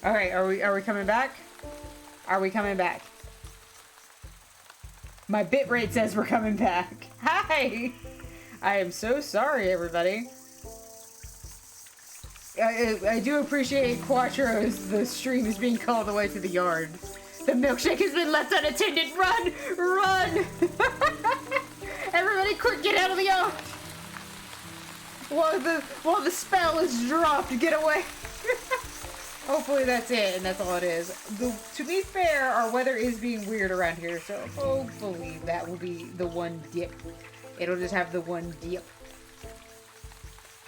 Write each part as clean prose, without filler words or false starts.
Alright, are we coming back? Are we coming back? My bitrate says we're coming back. Hi! I am so sorry, everybody. I do appreciate Quattro's. The stream is being called away to the yard. The milkshake has been left unattended. Run! Run! Everybody quick, get out of the yard! While the spell is dropped, get away! Hopefully that's it, and that's all it is. To be fair, our weather is being weird around here, so hopefully that will be the one dip. It'll just have the one dip.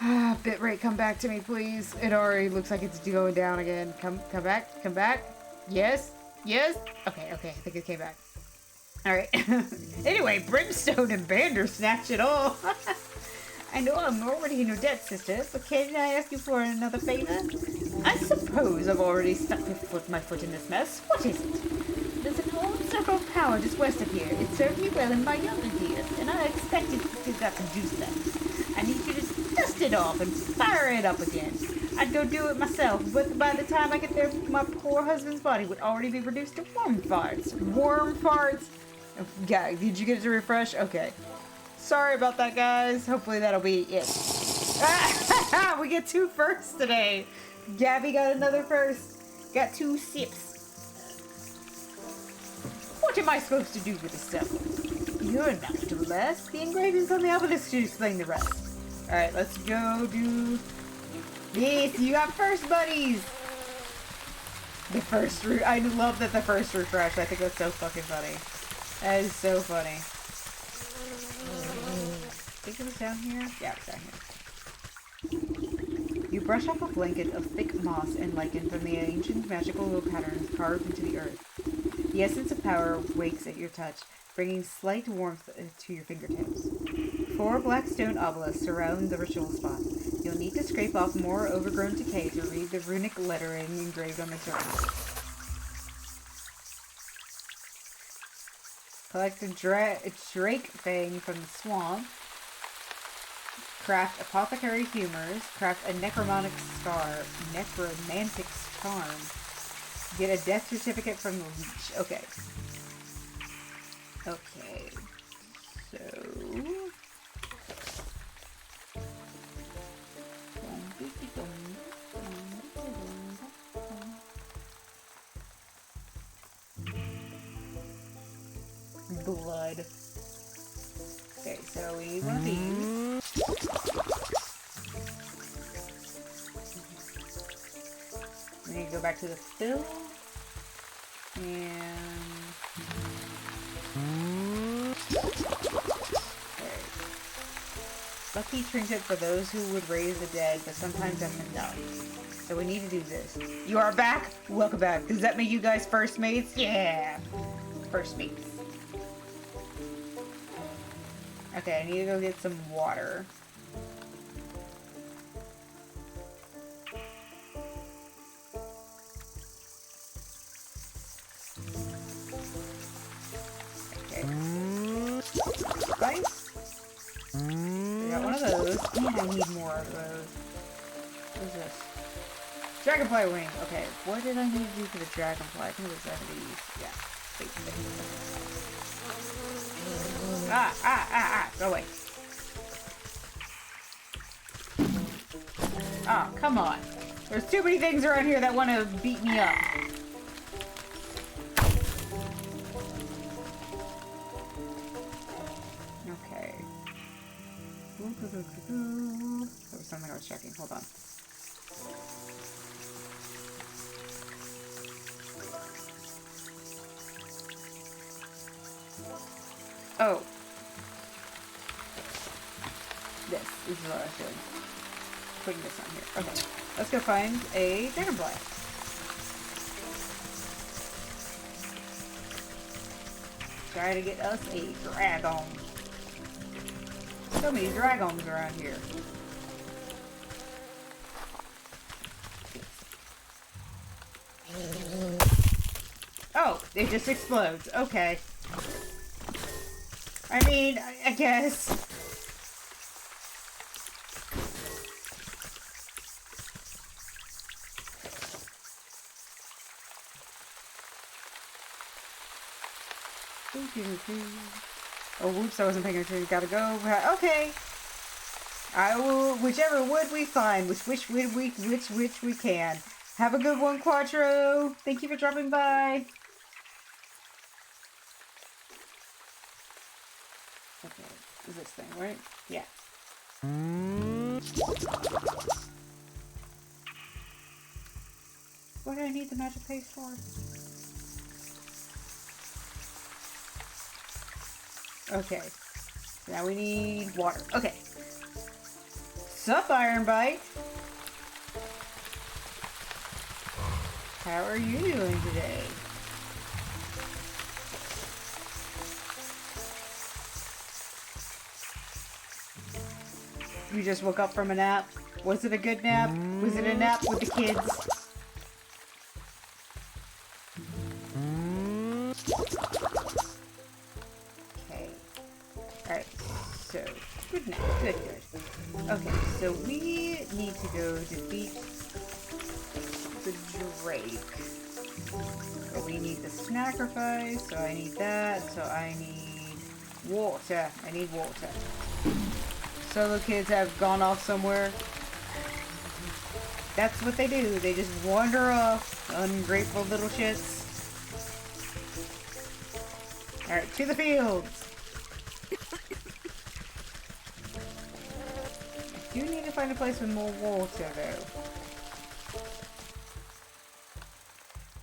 Bitrate, come back to me, please. It already looks like it's going down again. Come back, come back. Yes, yes. Okay, I think it came back. All right. Anyway, Brimstone and Bandersnatch it all. I know I'm already in your debt, sister, but can I ask you for another favor? I suppose I've already stuck my foot in this mess. What is it? There's an old circle of power just west of here. It served me well in my younger years, and I expected to produce that. I need you to dust it off and fire it up again. I'd go do it myself, but by the time I get there, my poor husband's body would already be reduced to worm farts. Worm farts? Yeah, did you get it to refresh? Okay. Sorry about that, guys. Hopefully that'll be it. We get 2 firsts today. Gabby got another first. Got 2 sips. What am I supposed to do with this stuff? You're enough to less. The engravings on the obelisk should explain the rest. Alright, let's go do this. You got first, buddies. The first I love that the first refresh. I think that's so fucking funny. That is so funny. I think it was down here? Yeah, it's down here. You brush off a blanket of thick moss and lichen from the ancient magical patterns carved into the earth. The essence of power wakes at your touch, bringing slight warmth to your fingertips. 4 black stone obelisks surround the ritual spot. You'll need to scrape off more overgrown decay to read the runic lettering engraved on the surface. Collect a drake fang from the swamp. Craft apothecary humors. Craft a necromantic charm. Get a death certificate from the leech. Okay. Okay. So. Blood. Okay, so we need one of these. We need to go back to the fill. And okay. Lucky trinket for those who would raise the dead, but sometimes that's enough. So we need to do this. You are back? Welcome back. Does that make you guys first mates? Yeah! First mates. Okay, I need to go get some water. Okay. Spice. I got one of those. And I need more of those. What is this? Dragonfly wing. Okay, what did I need to do for the dragonfly? I think it was 70s. Yeah. Go away. Oh, come on. There's too many things around here that want to beat me up. Okay. There was something I was checking. Hold on. Oh. This is what I was doing. Putting this on here. Okay. Let's go find a dragonfly. Try to get us a dragon. So many dragons around here. Oh, it just explodes. Okay. I mean, I guess. Oh, whoops, I wasn't paying attention. Gotta go. Okay. I will, whichever wood we find, which we can. Have a good one, Quattro. Thank you for dropping by. Okay, is this thing, right? Yeah. What do I need the magic paste for? Okay. Now we need water. Okay. Sup, Iron Bite? How are you doing today? You just woke up from a nap? Was it a good nap? Was it a nap with the kids? Okay. Alright, so, good nap, good. Okay, so we need to go defeat the Drake. But we need the sacrifice, so I need that, so I need water. I need water. Solo kids have gone off somewhere. That's what they do. They just wander off. Ungrateful little shits. Alright, to the fields. I do need to find a place with more water, though.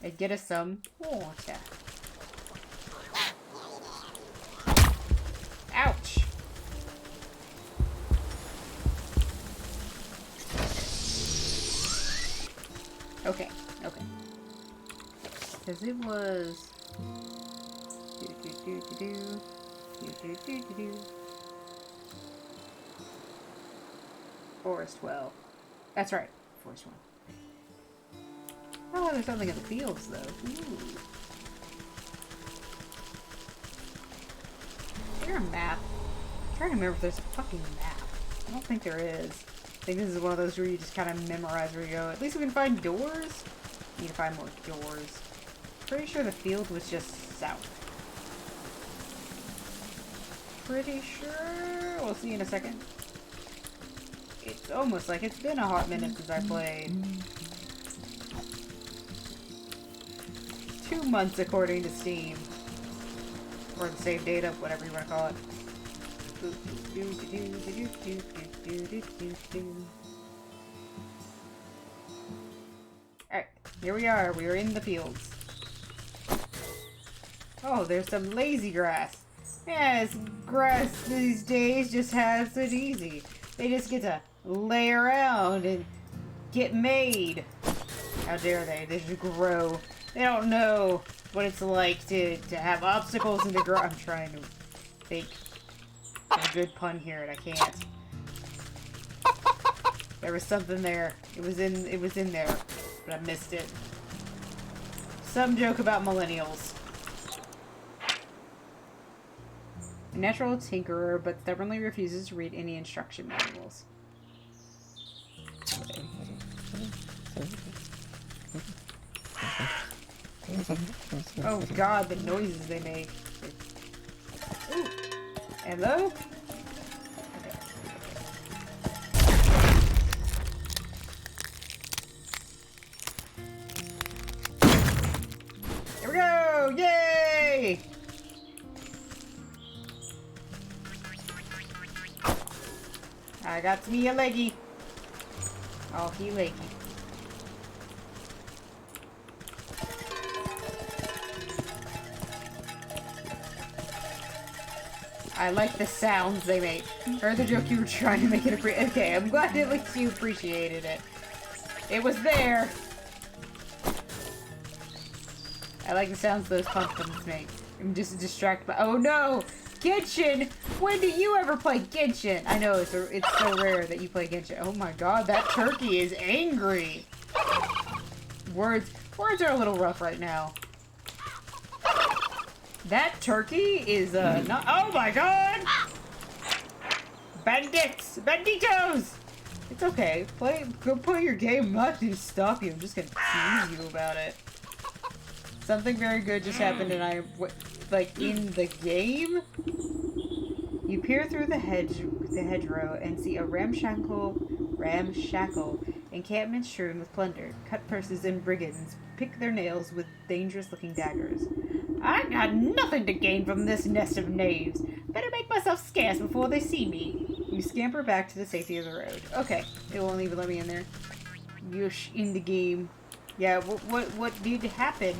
And get us some water. Ouch! Okay, okay. Because it was... Forest well. That's right. Forest well. Oh, there's something in the fields, though. Ooh. Is there a map? I'm trying to remember if there's a fucking map. I don't think there is. I think this is one of those where you just kind of memorize where you go. At least we can find doors. Need to find more doors. Pretty sure the field was just south. Pretty sure. We'll see in a second. It's almost like it's been a hot minute since I played. 2 months according to Steam. Or the save data, whatever you want to call it. Alright, here we are. We are in the fields. Oh, there's some lazy grass. Yes, grass these days just has it easy. They just get to lay around and get made. How dare they? They just grow. They don't know what it's like to have obstacles and to grow. I'm trying to think a good pun here and I can't. There was something there. It was in there, but I missed it. Some joke about millennials. A natural tinkerer, but stubbornly refuses to read any instruction manuals. Oh god, the noises they make. Ooh. Hello? Okay. Here we go! Yay! I got me a leggy. Oh, he leggy. I like the sounds they make. Heard the joke you were trying to make it okay, I'm glad at least you appreciated it. It was there. I like the sounds those pumpkins make. I'm just distracted by— oh no! Genshin! When do you ever play Genshin? I know, it's so rare that you play Genshin. Oh my god, that turkey is angry! Words are a little rough right now. That turkey is, not— oh my god! Bandits! Banditos! It's okay. Go play your game. I'm not gonna stop you. I'm just gonna tease you about it. Something very good just happened and like, in the game? You peer through the hedgerow and see a ramshackle encampment strewn with plunder. Cut purses and brigands pick their nails with dangerous-looking daggers. I got nothing to gain from this nest of knaves. Better make myself scarce before they see me. You scamper back to the safety of the road. Okay, it won't even let me in there. Yush, in the game. Yeah, what did happen?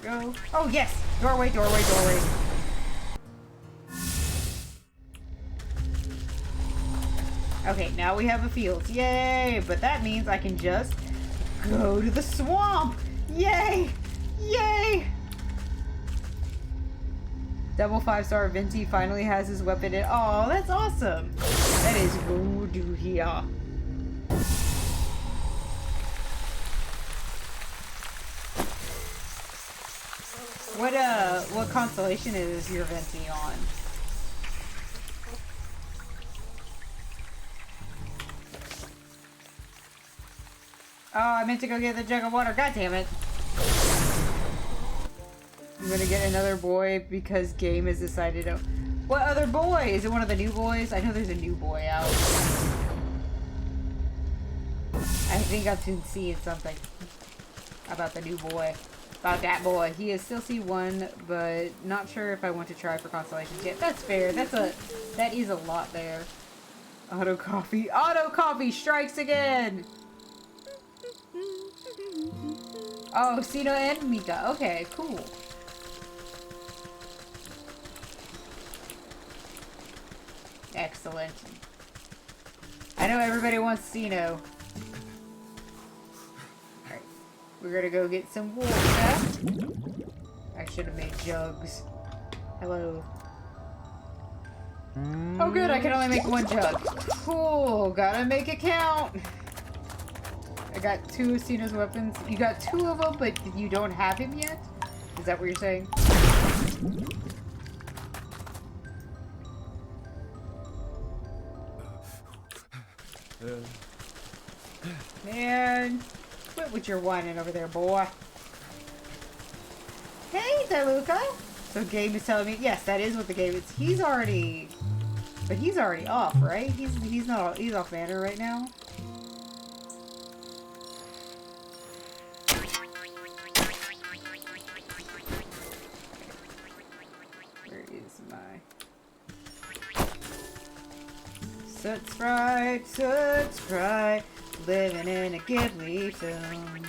There we go. Oh, yes! Doorway. Okay, now we have a field. Yay! But that means I can just go to the swamp! Yay! Yay! Double 5-star Venti finally has his weapon in. Oh, that's awesome! That is good to hear. What constellation is your Venti on? Oh, I meant to go get the jug of water. God damn it. I'm gonna get another boy because game has decided to... What other boy? Is it one of the new boys? I know there's a new boy out. I think I've been seeing something about the new boy. About that boy. He is still C1, but not sure if I want to try for constellations yet. That's fair. That is a lot there. Auto coffee. Auto coffee strikes again! Oh, Sino and Mika. Okay, cool. Excellent. I know everybody wants Sino. Alright. We're gonna go get some water. I should have made jugs. Hello. Oh good, I can only make one jug. Cool, gotta make it count. I got 2 of Sino's weapons. You got 2 of them, but you don't have him yet? Is that what you're saying? Man, quit with your whining over there, boy. Hey, Deluca! So game is telling me, yes, that is what the game is. He's already off, right? He's off banner right now. Soot's right, living in a Ghibli film.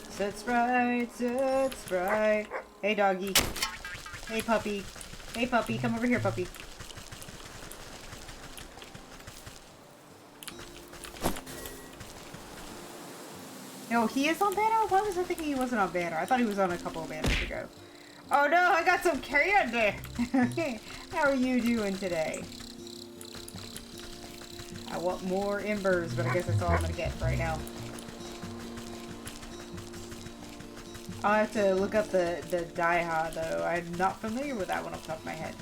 Soot's right. Hey doggy. Hey puppy, come over here puppy. No, he is on banner? Why was I thinking he wasn't on banner? I thought he was on a couple of banners ago. Oh no, I got some candy! How are you doing today? I want more embers, but I guess that's all I'm gonna get right now. I'll have to look up the Daiha though. I'm not familiar with that one off the top of my head.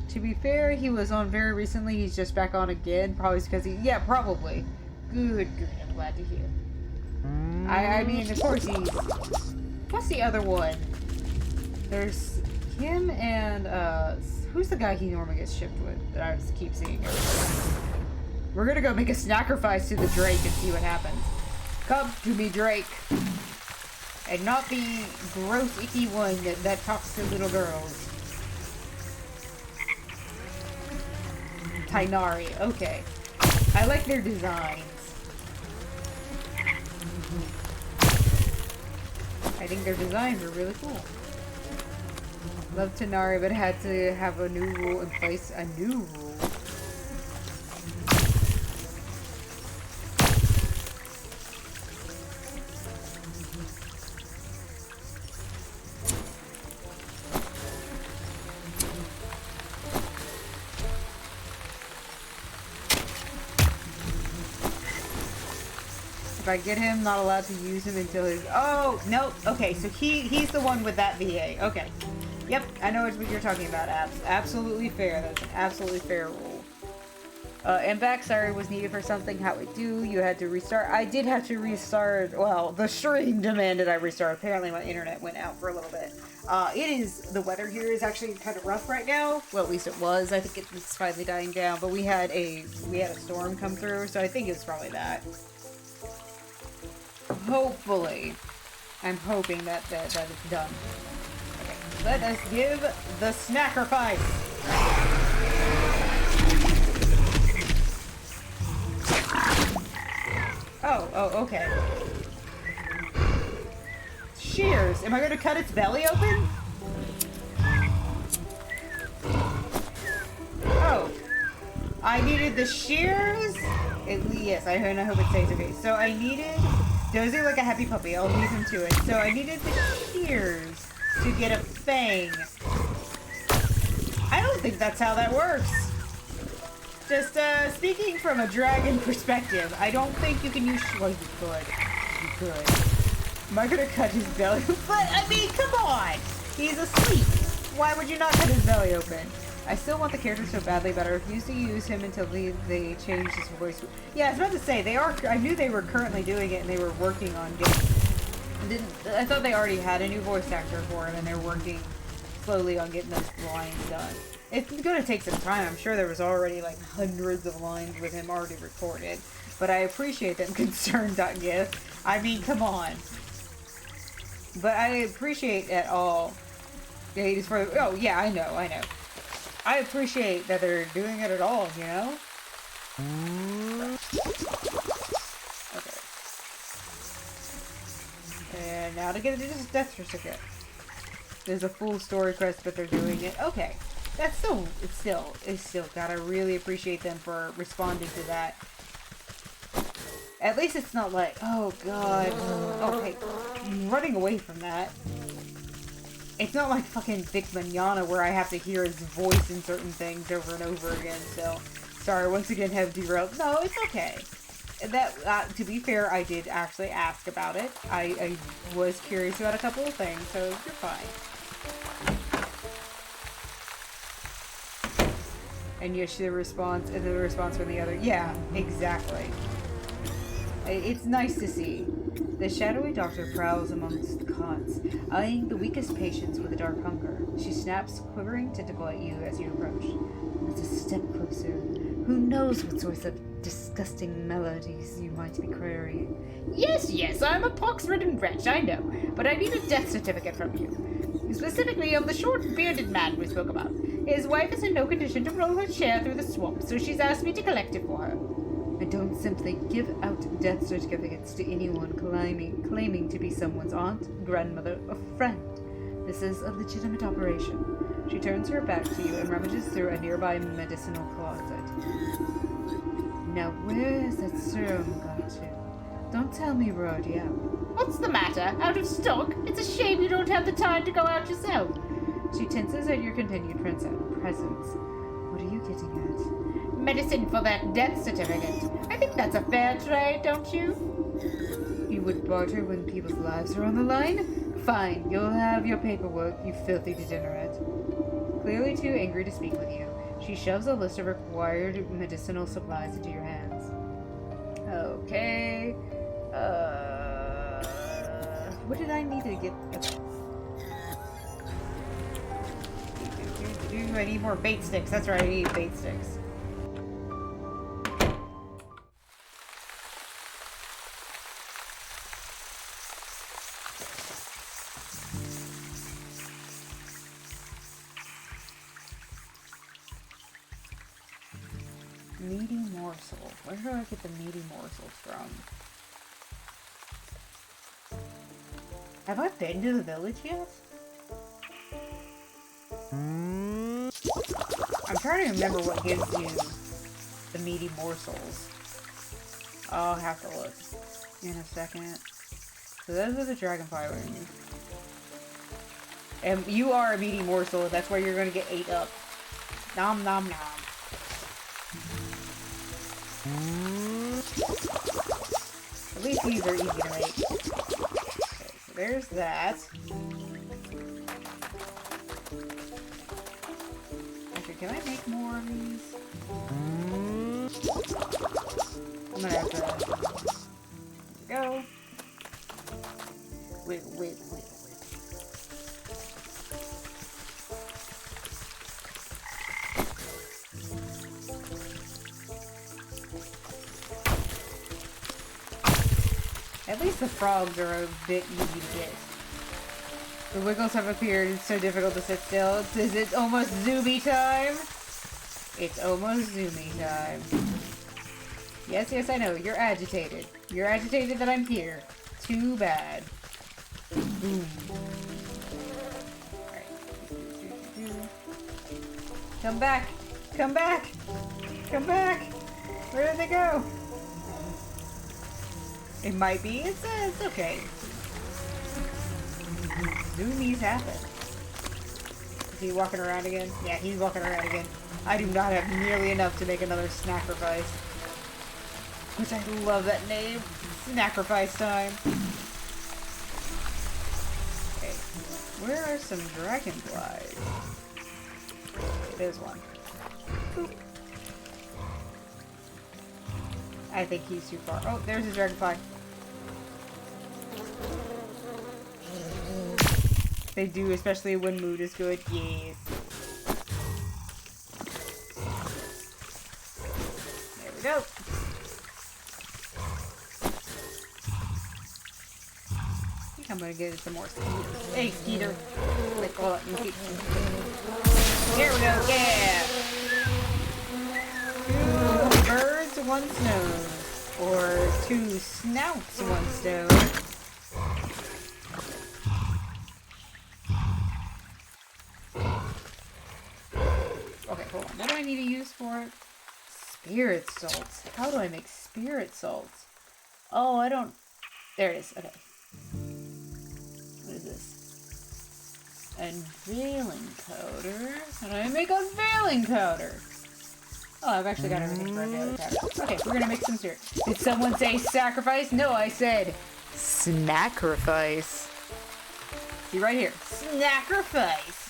To be fair, he was on very recently. He's just back on again. Probably because he... Yeah, probably. Good. I'm glad to hear. I mean, of course he's... What's the other one? There's him and, who's the guy he normally gets shipped with that I just keep seeing everywhere? We're gonna go make a sacrifice to the Drake and see what happens. Come to me, Drake. And not the gross, icky one that talks to little girls. Tainari, okay. I like their designs. I think their designs are really cool. Love Tainari, but had to have a new rule in place. A new rule? If I get him, not allowed to use him until his... Oh, nope. Okay, so he's the one with that VA. Okay. Yep, I know what you're talking about, Abs. Absolutely fair. That's an absolutely fair rule. And backstory was needed for something. How it do? You had to restart. I did have to restart. Well, the stream demanded I restart. Apparently, my internet went out for a little bit. It is the weather here is actually kind of rough right now. Well, at least it was. I think it's finally dying down. But we had a storm come through, so I think it's probably that. Hopefully, I'm hoping that it's done. Okay, let us give the snackerfice. Oh, okay. Shears. Am I going to cut its belly open? Oh. I needed the shears? Yes, I hope it stays okay. So I needed... Dozy like a happy puppy. I'll leave him to it. So I needed the shears to get a fang. I don't think that's how that works. Just, speaking from a dragon perspective, I don't think you can use... Well, you could. You could. Am I gonna cut his belly? But, I mean, come on! He's asleep. Why would you not cut his belly open? I still want the character so badly, but I refuse to use him until they change his voice. Yeah, I was about to say, I knew they were currently doing it, and they were working on getting... I thought they already had a new voice actor for him, and they're working slowly on getting those lines done. It's gonna take some time. I'm sure there was already like hundreds of lines with him already recorded. But I appreciate them concerned.gif. I mean, come on. But I appreciate it all. Oh, yeah, I know. I appreciate that they're doing it at all, you know? Okay. And now to get a death certificate. There's a full story quest, but they're doing it. Okay. It's still, God, I really appreciate them for responding to that. At least it's not like, oh God, okay, running away from that. It's not like fucking Vic Mignogna where I have to hear his voice in certain things over and over again, so, sorry, once again have derailed. No, it's okay. That, to be fair, I did actually ask about it. I was curious about a couple of things, so you're fine. And yes, the response from the other. Yeah, exactly. It's nice to see. The shadowy doctor prowls amongst the cots, eyeing the weakest patients with a dark hunger. She snaps, quivering tentacle at you as you approach. It's a step closer. Who knows what sorts of disgusting melodies you might be querying? Yes, I'm a pox-ridden wretch, I know, but I need a death certificate from you. Specifically of the short, bearded man we spoke about. His wife is in no condition to roll her chair through the swamp, so she's asked me to collect it for her. I don't simply give out death certificates to anyone claiming to be someone's aunt, grandmother, or friend. This is a legitimate operation. She turns her back to you and rummages through a nearby medicinal closet. Now, where has that serum gone to? Don't tell me we're already out. What's the matter? Out of stock? It's a shame you don't have the time to go out yourself. She tenses at your continued presence. What are you getting at? Medicine for that death certificate. I think that's a fair trade, don't you? You would barter when people's lives are on the line? Fine, you'll have your paperwork, you filthy degenerate. Clearly too angry to speak with you, she shoves a list of required medicinal supplies into your hands. Okay. What did I need to get? I need more bait sticks. That's right, I need bait sticks. Meaty morsel. Where do I get the meaty morsels from? Have I been to the village yet? I'm trying to remember what gives you the meaty morsels. I'll have to look in a second. So those are the dragonfly wings. And you are a meaty morsel, that's where you're gonna get ate up. Nom nom nom. At least these are easy to make. Okay, so there's that. can I make more of these? I'm gonna have to... There we go. Wait. At least the frogs are a bit easy to get. The wiggles have appeared. It's so difficult to sit still. Is it almost zoomy time? It's almost zoomy time. Yes, I know. You're agitated. You're agitated that I'm here. Too bad. Boom. Alright. Come back! Come back! Come back! Where did they go? It might be. It's okay. Zoomies happen. Is he walking around again? Yeah, he's walking around again. I do not have nearly enough to make another Snackerfice. Which I love that name. Snackerfice time. Okay. Where are some dragonflies? There's one. Boop. I think he's too far. Oh, there's a dragonfly. They do, especially when mood is good. Yes. There we go. I think I'm gonna get some more skeeters. Hey, skeeter. Let's call it. There we go. Yeah. 2 birds, 1 stone. Or 2 snouts, 1 stone. Okay, hold on. What do I need to use for it? Spirit salts. How do I make spirit salts? Oh, I don't... There it is. Okay. What is this? Unveiling powder. How do I make unveiling powder? Oh, I've actually got everything for unveiling powder. Okay, we're gonna make some spirit. Did someone say sacrifice? No, I said snackerfice. See right here. Snackerfice.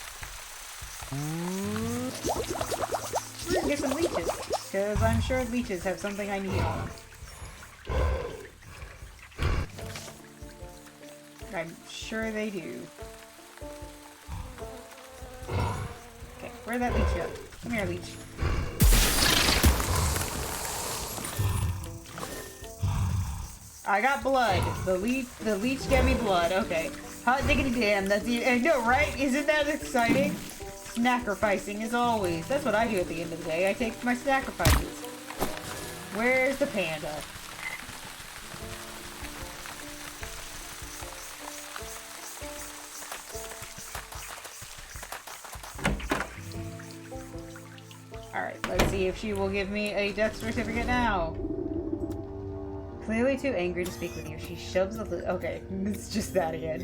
We're gonna get some leeches, because I'm sure leeches have something I need on them. I'm sure they do. Okay, where'd that leech go? Come here, leech. I got blood. The leech gave me blood. Okay. Hot diggity damn, that's it. I know, right? Isn't that exciting? Snackerficing as always. That's what I do at the end of the day. I take my snackerfices. Where's the panda? Alright, let's see if she will give me a death certificate now. Clearly too angry to speak with you, she shoves the okay, it's just that again.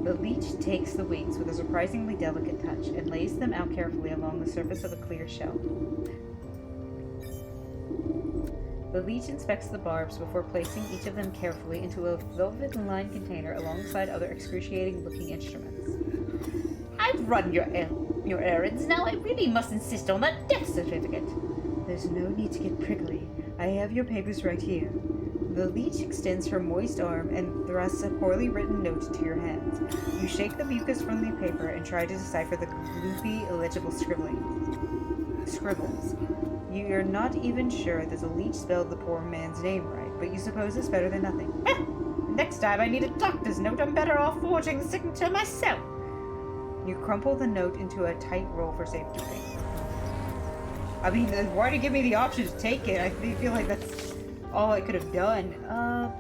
The leech takes the wings with a surprisingly delicate touch and lays them out carefully along the surface of a clear shell. The leech inspects the barbs before placing each of them carefully into a velvet-lined container alongside other excruciating-looking instruments. I've run your errands, now I really must insist on that death certificate. There's no need to get prickly. I have your papers right here. The leech extends her moist arm and thrusts a poorly written note into your hands. You shake the mucus from the paper and try to decipher the gloopy, illegible scribbles. You're not even sure that the leech spelled the poor man's name right, but you suppose it's better than nothing. Next time I need a doctor's note, I'm better off forging the signature myself. You crumple the note into a tight roll for safekeeping. I mean, why did you give me the option to take it? I feel like that's all I could have done. I'm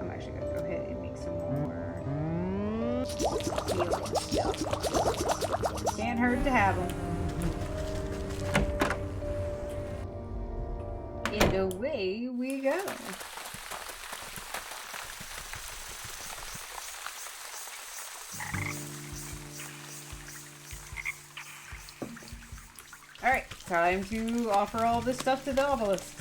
actually gonna go ahead and make some more healing stuff. Can't hurt to have them. And away we go. Alright, time to offer all this stuff to the obelisk.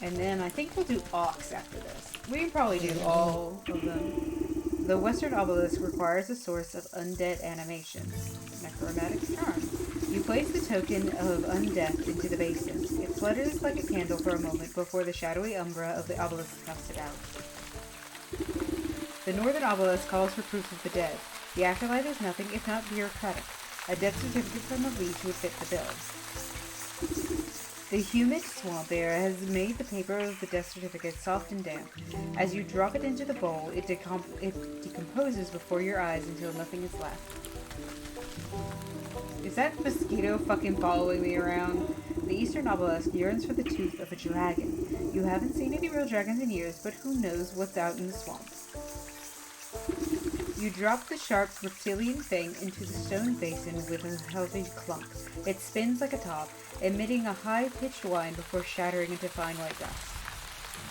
And then I think we'll do Ox after this. We can probably do all of them. The Western Obelisk requires a source of undead animations. Necromantic Charm. You place the token of undeath into the basin. It flutters like a candle for a moment before the shadowy umbra of the obelisk snuffs it out. The Northern Obelisk calls for proof of the dead. The afterlife is nothing if not bureaucratic. A death certificate from a leech would fit the bill. The humid swamp air has made the paper of the death certificate soft and damp. As you drop it into the bowl, it decomposes before your eyes until nothing is left. Is that mosquito fucking following me around? The Eastern Obelisk yearns for the tooth of a dragon. You haven't seen any real dragons in years, but who knows what's out in the swamp. You drop the sharp reptilian thing into the stone basin with a healthy clunk. It spins like a top, emitting a high-pitched whine before shattering into fine white dust.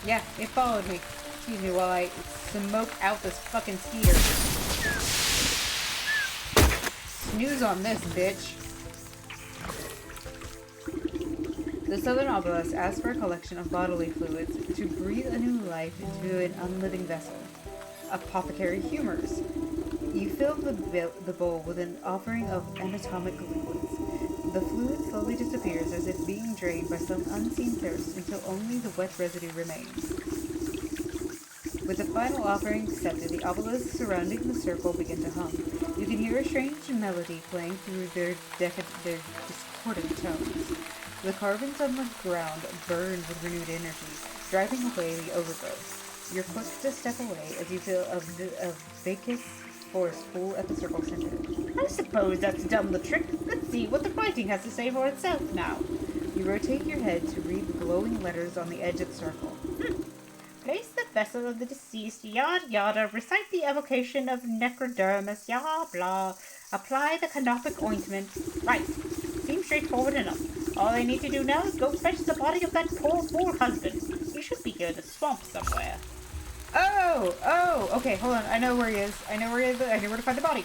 Yeah, it followed me. Excuse me while I smoke out this fucking skeeter. Snooze on this, bitch. The Southern Obelisk asks for a collection of bodily fluids to breathe a new life into an unliving vessel. Apothecary humors. You fill the bowl with an offering of anatomic liquids. The fluid slowly disappears as if being drained by some unseen thirst until only the wet residue remains. With the final offering accepted, the obelisks surrounding the circle begin to hum. You can hear a strange melody playing through their discordant tones. The carvings on the ground burn with renewed energy, driving away the overgrowth. You're quick to step away as you feel a vacant forest pool at the circle center. I suppose that's done the trick. Let's see what the writing has to say for itself now. You rotate your head to read the glowing letters on the edge of the circle. Place the vessel of the deceased, yada yada, recite the evocation of necrodermis, yada blah, apply the canopic ointment. Right. Seems straightforward enough. All I need to do now is go fetch the body of that poor husband. He should be here in the swamp somewhere. Oh, okay, hold on. I know where he is. I know where to find the body.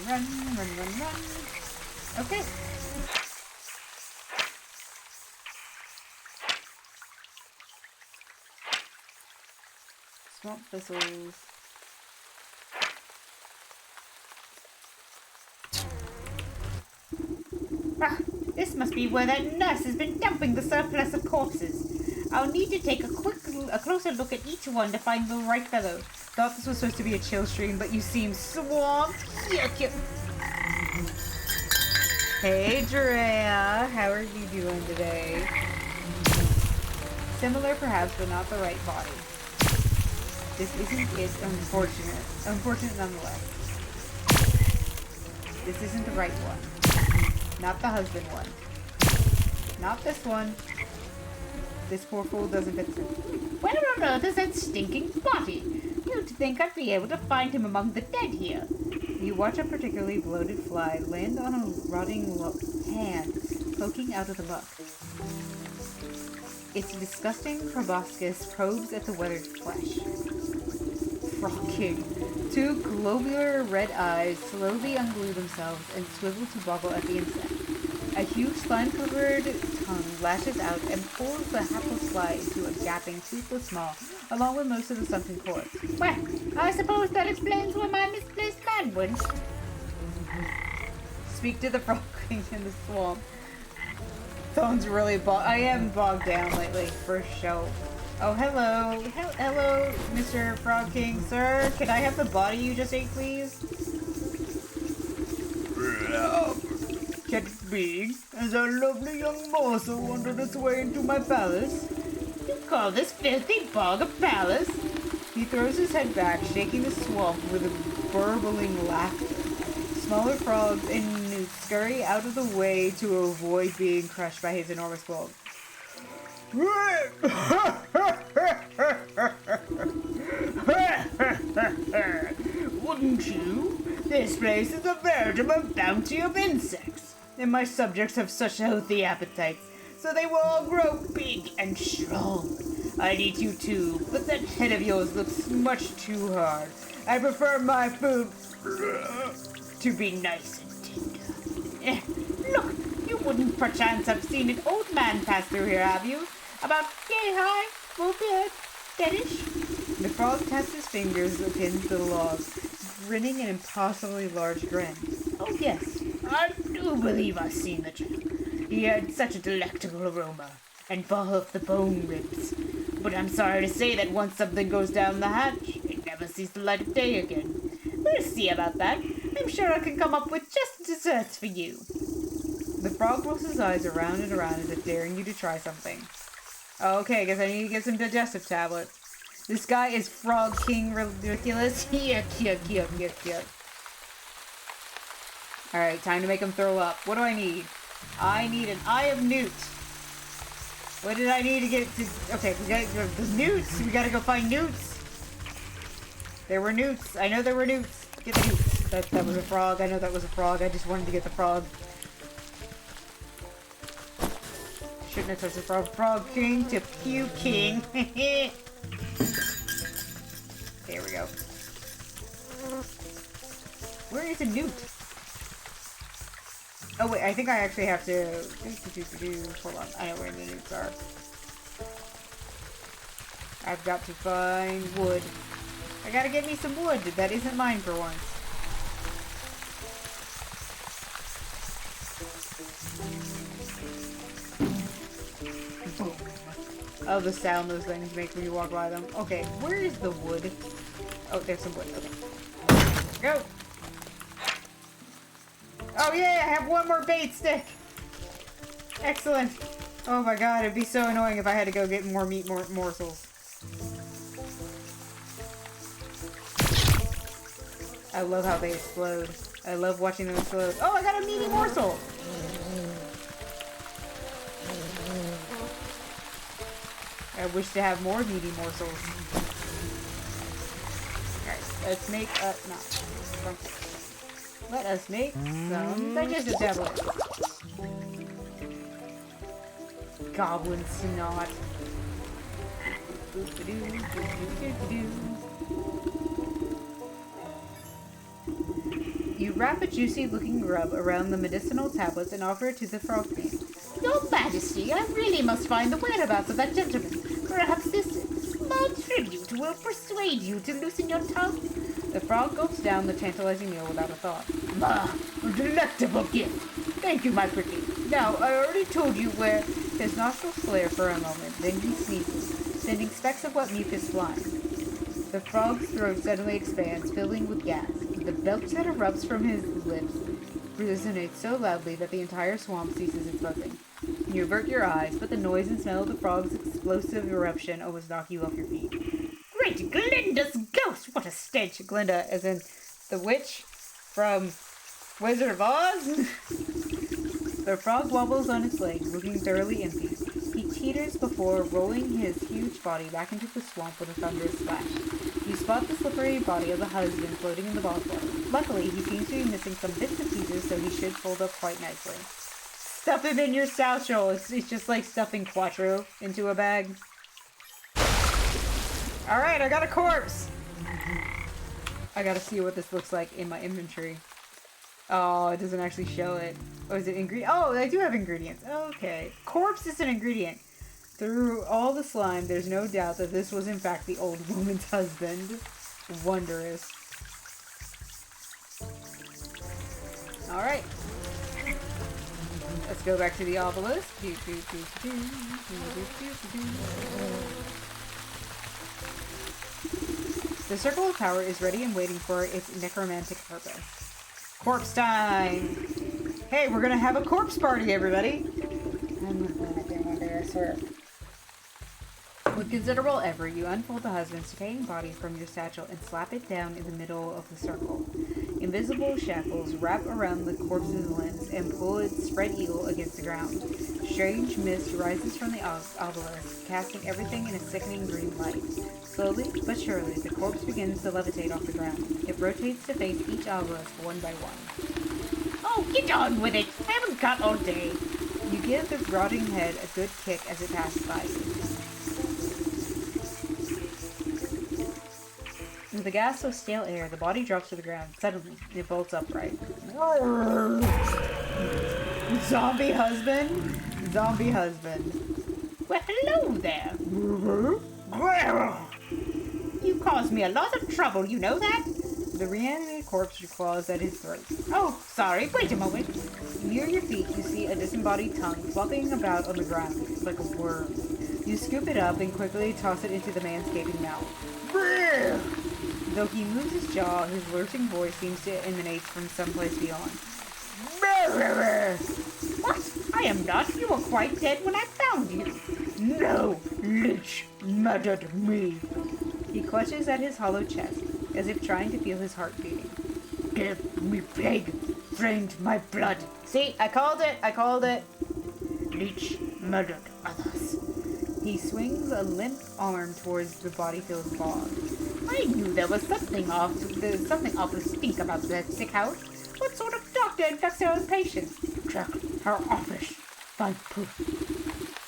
Run. Okay. Swamp thistles. Ah, this must be where that nurse has been dumping the surplus of corpses. I'll need to take a closer look at each one to find the right fellow. Thought this was supposed to be a chill stream, but you seem swamped. Hey, Drea. How are you doing today? Similar, perhaps, but not the right body. This isn't it. Unfortunate nonetheless. This isn't the right one. Not the husband one. Not this one. This poor fool doesn't fit through. Where on earth is that stinking body? You'd think I'd be able to find him among the dead here. You watch a particularly bloated fly land on a rotting hand poking out of the muck. Its disgusting proboscis probes at the weathered flesh. Frog King. Two globular red eyes slowly unglue themselves and swivel to boggle at the insect. A huge slime-covered tongue lashes out and pulls the hapless fly into a gaping, toothless maw, along with most of the sunken corpse. Well, I suppose that explains where my misplaced man went. Speak to the Frog King in the swamp. Phone's really I am bogged down lately, for sure. Oh, hello. Hello, Mr. Frog King, sir. Can I have the body you just ate, please? Can it be? Is a lovely young morsel wandered its way into my palace? You call this filthy bog a palace? He throws his head back, shaking the swamp with a burbling laughter. Smaller frogs and newts scurry out of the way to avoid being crushed by his enormous bulk. Wouldn't you? This place is a veritable bounty of insects, and my subjects have such healthy appetites, so they will all grow big and strong. I'd eat you too, but that head of yours looks much too hard. I prefer my food to be nice and tender. Look, you wouldn't perchance have seen an old man pass through here, have you? About yay high, full beard, deadish? The frog taps his fingers against the logs, grinning an impossibly large grin. Oh yes, I do believe I've seen the chap. He had such a delectable aroma, and full of the bone ribs. But I'm sorry to say that once something goes down the hatch, it never sees the light of day again. We'll see about that. I'm sure I can come up with just desserts for you. The frog rolls his eyes around and around as if daring you to try something. Okay, I guess I need to get some digestive tablet. This guy is Frog King Ridiculous. Yuck, yuck, yuck, yuck, yuck. Alright, time to make him throw up. What do I need? I need an Eye of Newt. What did I need to get to... Okay, we gotta go... The newts! We gotta go find newts! There were newts. I know there were newts. Get the newts. That was a frog. I know that was a frog. I just wanted to get the frog. Shouldn't have touched the frog. Frog King to Pew King. There we go. Where is a newt? Oh wait, I think I actually have to... Hold on, I know where the newts are. I've got to find wood. I gotta get me some wood that isn't mine for once. Oh, the sound those things make when you walk by them. Okay, where is the wood? Oh, there's some wood. Okay. Go! Oh yeah, I have one more bait stick! Excellent! Oh my god, it'd be so annoying if I had to go get more meat morsels. I love how they explode. I love watching them explode. Oh, I got a meaty morsel! I wish to have more meaty morsels. Alright, let's make let us make some digestive tablets. Goblin snot. You wrap a juicy looking rub around the medicinal tablets and offer it to the frog king. Your Majesty, I really must find the whereabouts of that gentleman. Perhaps this small tribute will persuade you to loosen your tongue. The frog gulps down the tantalizing meal without a thought. Ah, a delectable gift. Thank you, my pretty. Now, I already told you where... His nostrils flare for a moment, then he sneezes, sending specks of wet mucus flying. The frog's throat suddenly expands, filling with gas. The belch that erupts from his lips resonates so loudly that the entire swamp ceases its buzzing. You avert your eyes, but the noise and smell of the frog's explosive eruption almost knock you off your feet. Great Glinda's ghost! What a stench! Glinda, as in the witch from Wizard of Oz? The frog wobbles on its legs, looking thoroughly empty. He teeters before rolling his huge body back into the swamp with a thunderous splash. You spot the slippery body of the husband floating in the bog water. Luckily, he seems to be missing some bits and pieces, so he should fold up quite nicely. Stuff him in your satchel! It's just like stuffing Quattro into a bag. Alright, I got a corpse! I gotta see what this looks like in my inventory. Oh, it doesn't actually show it. Oh, is it ingredient? Oh, I do have ingredients. Okay. Corpse is an ingredient. Through all the slime, there's no doubt that this was in fact the old woman's husband. Wondrous. Alright. Let's go back to the obelisk. The circle of power is ready and waiting for its necromantic purpose. Corpse time! Hey, we're gonna have a corpse party, everybody! I'm not going to do one day, I swear. With considerable effort, you unfold the husband's decaying body from your satchel and slap it down in the middle of the circle. Invisible shackles wrap around the corpse's limbs and pull its spread eagle against the ground. Strange mist rises from the obelisk, casting everything in a sickening green light. Slowly but surely, the corpse begins to levitate off the ground. It rotates to face each obelisk one by one. Oh, get on with it! I haven't got all day! You give the rotting head a good kick as it passes by you. With the gas of stale air, the body drops to the ground. Suddenly, it bolts upright. Zombie husband? Zombie husband. Well, hello there. You caused me a lot of trouble, you know that? The reanimated corpse claws at his throat. Oh, sorry, wait a moment. Near your feet, you see a disembodied tongue flopping about on the ground like a worm. You scoop it up and quickly toss it into the man's gaping mouth. Though he moves his jaw, his lurching voice seems to emanate from someplace beyond. What? I am not. You were quite dead when I found you. No, Lich murdered me. He clutches at his hollow chest, as if trying to feel his heart beating. Give me plague, drained my blood. See, I called it. Lich murdered others. He swings a limp arm towards the body-filled bog. I knew there was something off the stink about that sick house. What sort of doctor infects her own patients? Check her office. Find proof.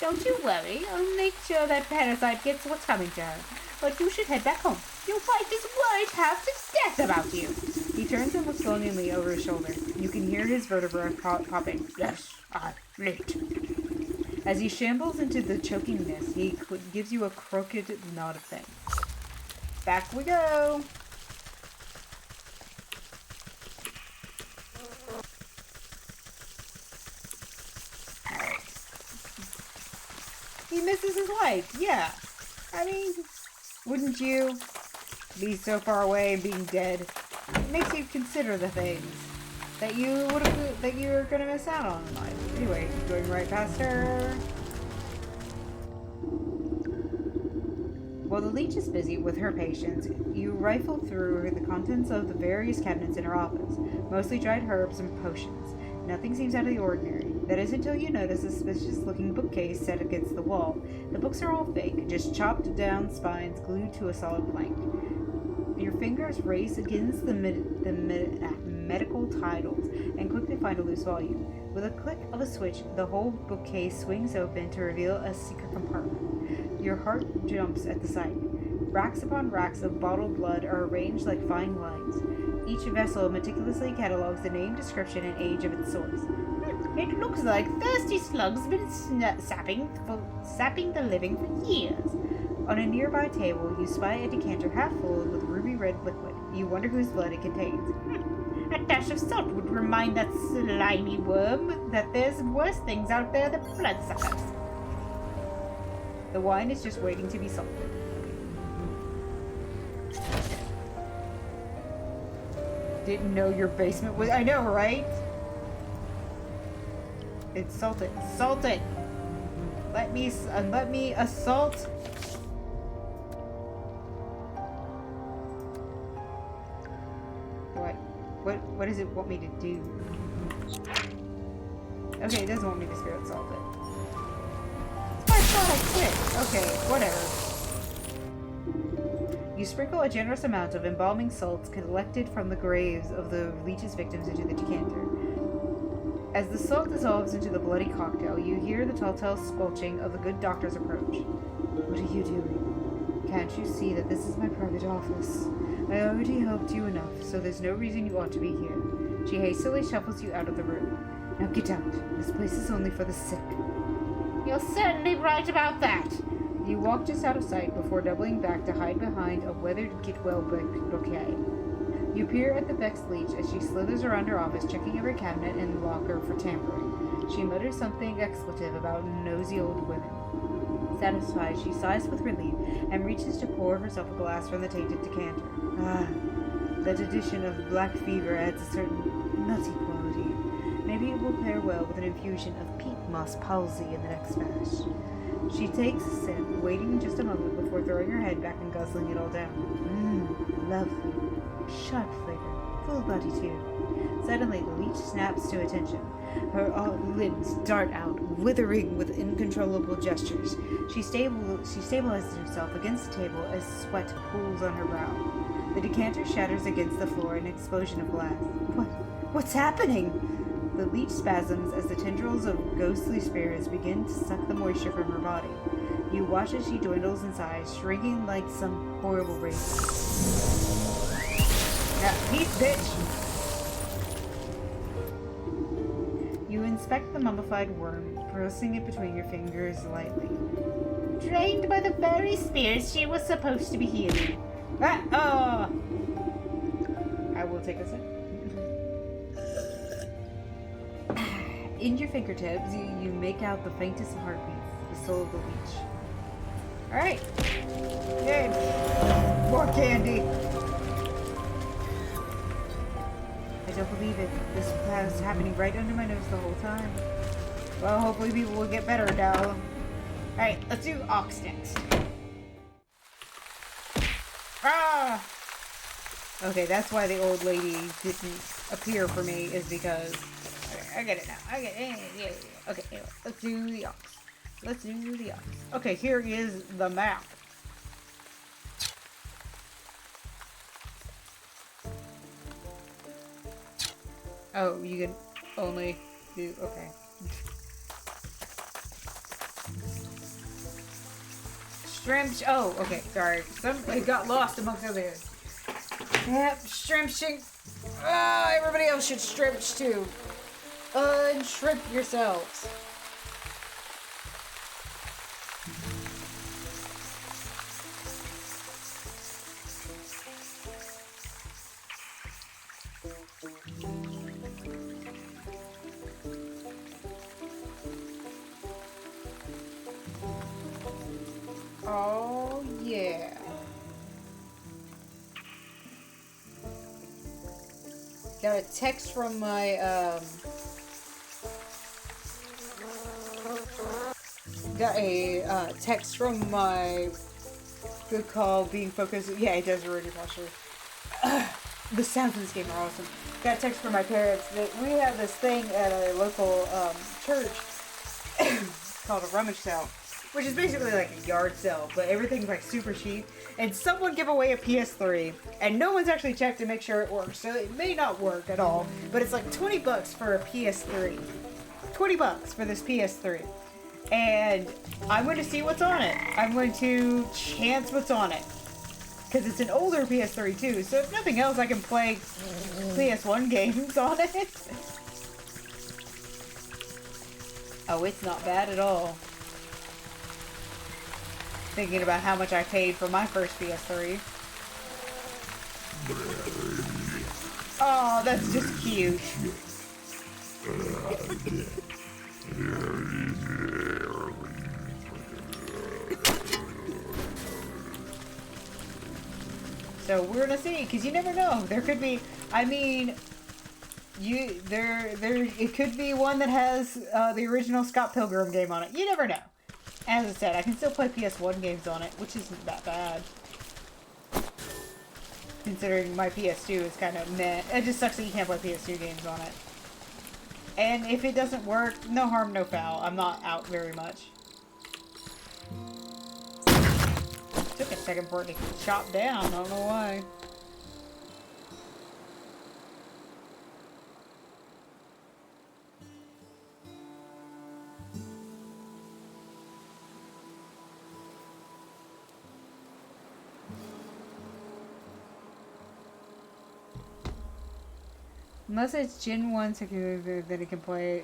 Don't you worry. I'll make sure that parasite gets what's coming to her. But you should head back home. Your wife is worried half to death about you. He turns and looks longingly over his shoulder. You can hear his vertebrae popping. Yes, I'm late. As he shambles into the choking mist, he gives you a crooked nod of thanks. Back we go! He misses his wife, yeah. I mean, wouldn't you? Be so far away and being dead. It makes you consider the things that you're gonna miss out on in life. Anyway, going right past her. While the leech is busy with her patients, you rifle through the contents of the various cabinets in her office, mostly dried herbs and potions. Nothing seems out of the ordinary. That is until you notice a suspicious-looking bookcase set against the wall. The books are all fake, just chopped down spines glued to a solid plank. Your fingers race against the medical titles and quickly find a loose volume. With a click of a switch, the whole bookcase swings open to reveal a secret compartment. Your heart jumps at the sight. Racks upon racks of bottled blood are arranged like fine lines. Each vessel meticulously catalogs the name, description, and age of its source. It looks like thirsty slugs have been sapping the living for years. On a nearby table, you spy a decanter half full with ruby-red liquid. You wonder whose blood it contains. A dash of salt would remind that slimy worm that there's worse things out there than bloodsuckers. The wine is just waiting to be salted. Didn't know your basement was... I know, right? It's salted. Salted! Let me assault... What does it want me to do? Okay, it doesn't want me to spirit salt it. I thought I quit. Okay, whatever. You sprinkle a generous amount of embalming salts collected from the graves of the leech's victims into the decanter. As the salt dissolves into the bloody cocktail, you hear the telltale squelching of the good doctor's approach. What are you doing? Can't you see that this is my private office? I already helped you enough, so there's no reason you ought to be here. She hastily shuffles you out of the room. Now get out. This place is only for the sick. You're certainly right about that. You walk just out of sight before doubling back to hide behind a weathered get-well bouquet. You peer at the vexed leech as she slithers around her office, checking every cabinet and locker for tampering. She mutters something expletive about nosy old women. Satisfied, she sighs with relief and reaches to pour herself a glass from the tainted decanter. Ah, that addition of black fever adds a certain nutty quality. Maybe it will pair well with an infusion of peat moss palsy in the next batch. She takes a sip, waiting just a moment before throwing her head back and guzzling it all down. Lovely. Sharp flavor. Full body too. Suddenly, the leech snaps to attention. Her limbs dart out, withering with uncontrollable gestures. She stabilizes herself against the table as sweat pools on her brow. The decanter shatters against the floor in an explosion of glass. What's happening? The leech spasms as the tendrils of ghostly spirits begin to suck the moisture from her body. You watch as she dwindles in size, shrinking like some horrible race. Now, peace, bitch! You Inspect the mummified worm, pressing it between your fingers lightly. Drained by the very spears she was supposed to be healing. Ah! Oh! I will take a sip. In your fingertips, you make out the faintest of heartbeats, the soul of the leech. Alright. Yay! More candy! I don't believe it. This was happening right under my nose the whole time. Well, hopefully people will get better now. Alright, let's do Ox next. Ah! Okay, that's why the old lady didn't appear for me, is because... Okay, I get it now. I get it. Yeah. Okay, anyway, let's do the Ox. Let's do the Ox. Okay, here is the map. Oh, you can only do... Okay. Shrimp... Oh, okay, sorry. It got lost amongst others. Yep, shrimp... everybody else should shrimp too. Unshrimp yourselves. Oh, yeah. Got a text from my, got a, text from my good call being focused. Yeah, it does already posture. The sounds in this game are awesome. Got a text from my parents that we have this thing at a local, church called a rummage sale. Which is basically like a yard sale, but everything's like super cheap. And someone gave away a PS3, and no one's actually checked to make sure it works, so it may not work at all. But it's like 20 bucks for a PS3. 20 bucks for this PS3. And I'm going to see what's on it. I'm going to chance what's on it. Because it's an older PS3 too, so if nothing else, I can play PS1 games on it. Oh, it's not bad at all. Thinking about how much I paid for my first PS3. Oh, that's just cute. So we're gonna see, because you never know. There could be, I mean, it could be one that has the original Scott Pilgrim game on it. You never know. As I said, I can still play PS1 games on it, which isn't that bad. Considering my PS2 is kind of meh. It just sucks that you can't play PS2 games on it. And if it doesn't work, no harm, no foul. I'm not out very much. Took a second for it to chop down, I don't know why. Unless it's Gen 1 security that it can play.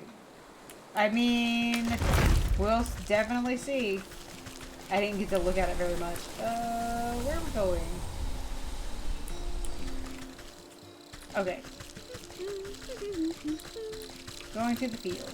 I mean, we'll definitely see. I didn't get to look at it very much. Where are we going? Okay. Going to the field.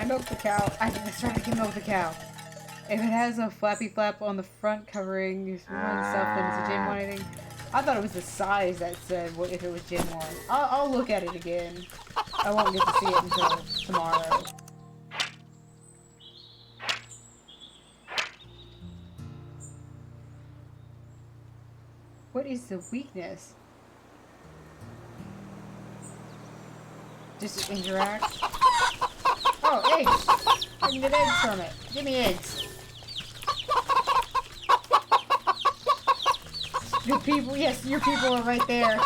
Milk the cow. I think it's trying to get milk the cow. If it has a flappy flap on the front covering your stuff, then it's a Gen 1, I think. I thought it was the size that said if it was Gen 1. I'll look at it again. I won't get to see it until tomorrow. What is the weakness? Just interact. Oh, eggs! I can get eggs from it. Give me eggs. Your people, yes, your people are right there.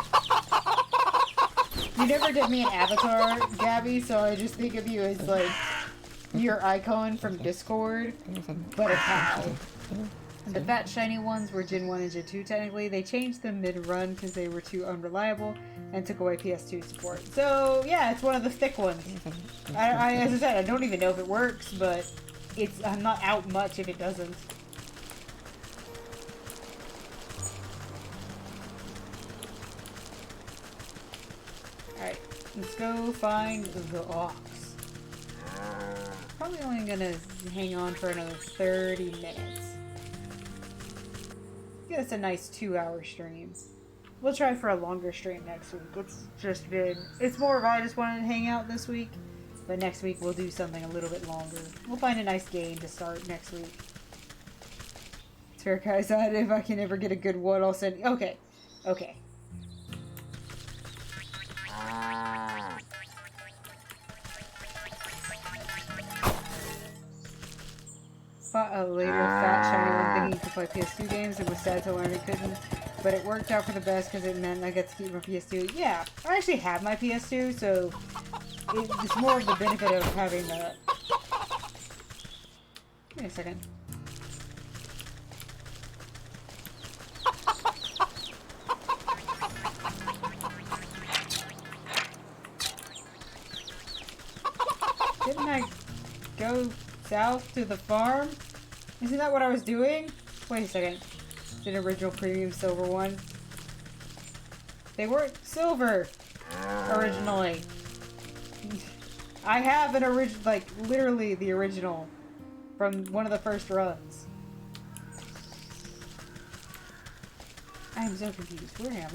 You never did me an avatar, Gabby, so I just think of you as like your icon from Discord, but a cow. The fat shiny ones were Gen 1 and Gen 2 technically. They changed them mid-run because they were too unreliable and took away PS2 support. So yeah, it's one of the thick ones. As I said, I don't even know if it works, but I'm not out much if it doesn't. Alright, let's go find the ox. Probably only gonna hang on for another 30 minutes. Yeah, it's a nice 2-hour stream. We'll try for a longer stream next week. It's more of I just wanted to hang out this week, but next week we'll do something a little bit longer. We'll find a nice game to start next week. It's fair, Kaizad. If I can ever get a good one, I'll send. Okay, okay. Later, fat shiny one thinking he could play PS2 games. It was sad to learn he couldn't, but it worked out for the best because it meant I get to keep my PS2. Yeah, I actually have my PS2, so it's more of the benefit of having the. Give me a second. Didn't I go south to the farm? Isn't that what I was doing? Wait a second. It's an original premium silver one. They weren't silver originally. I have an original, like literally the original from one of the first runs. I am so confused. Where am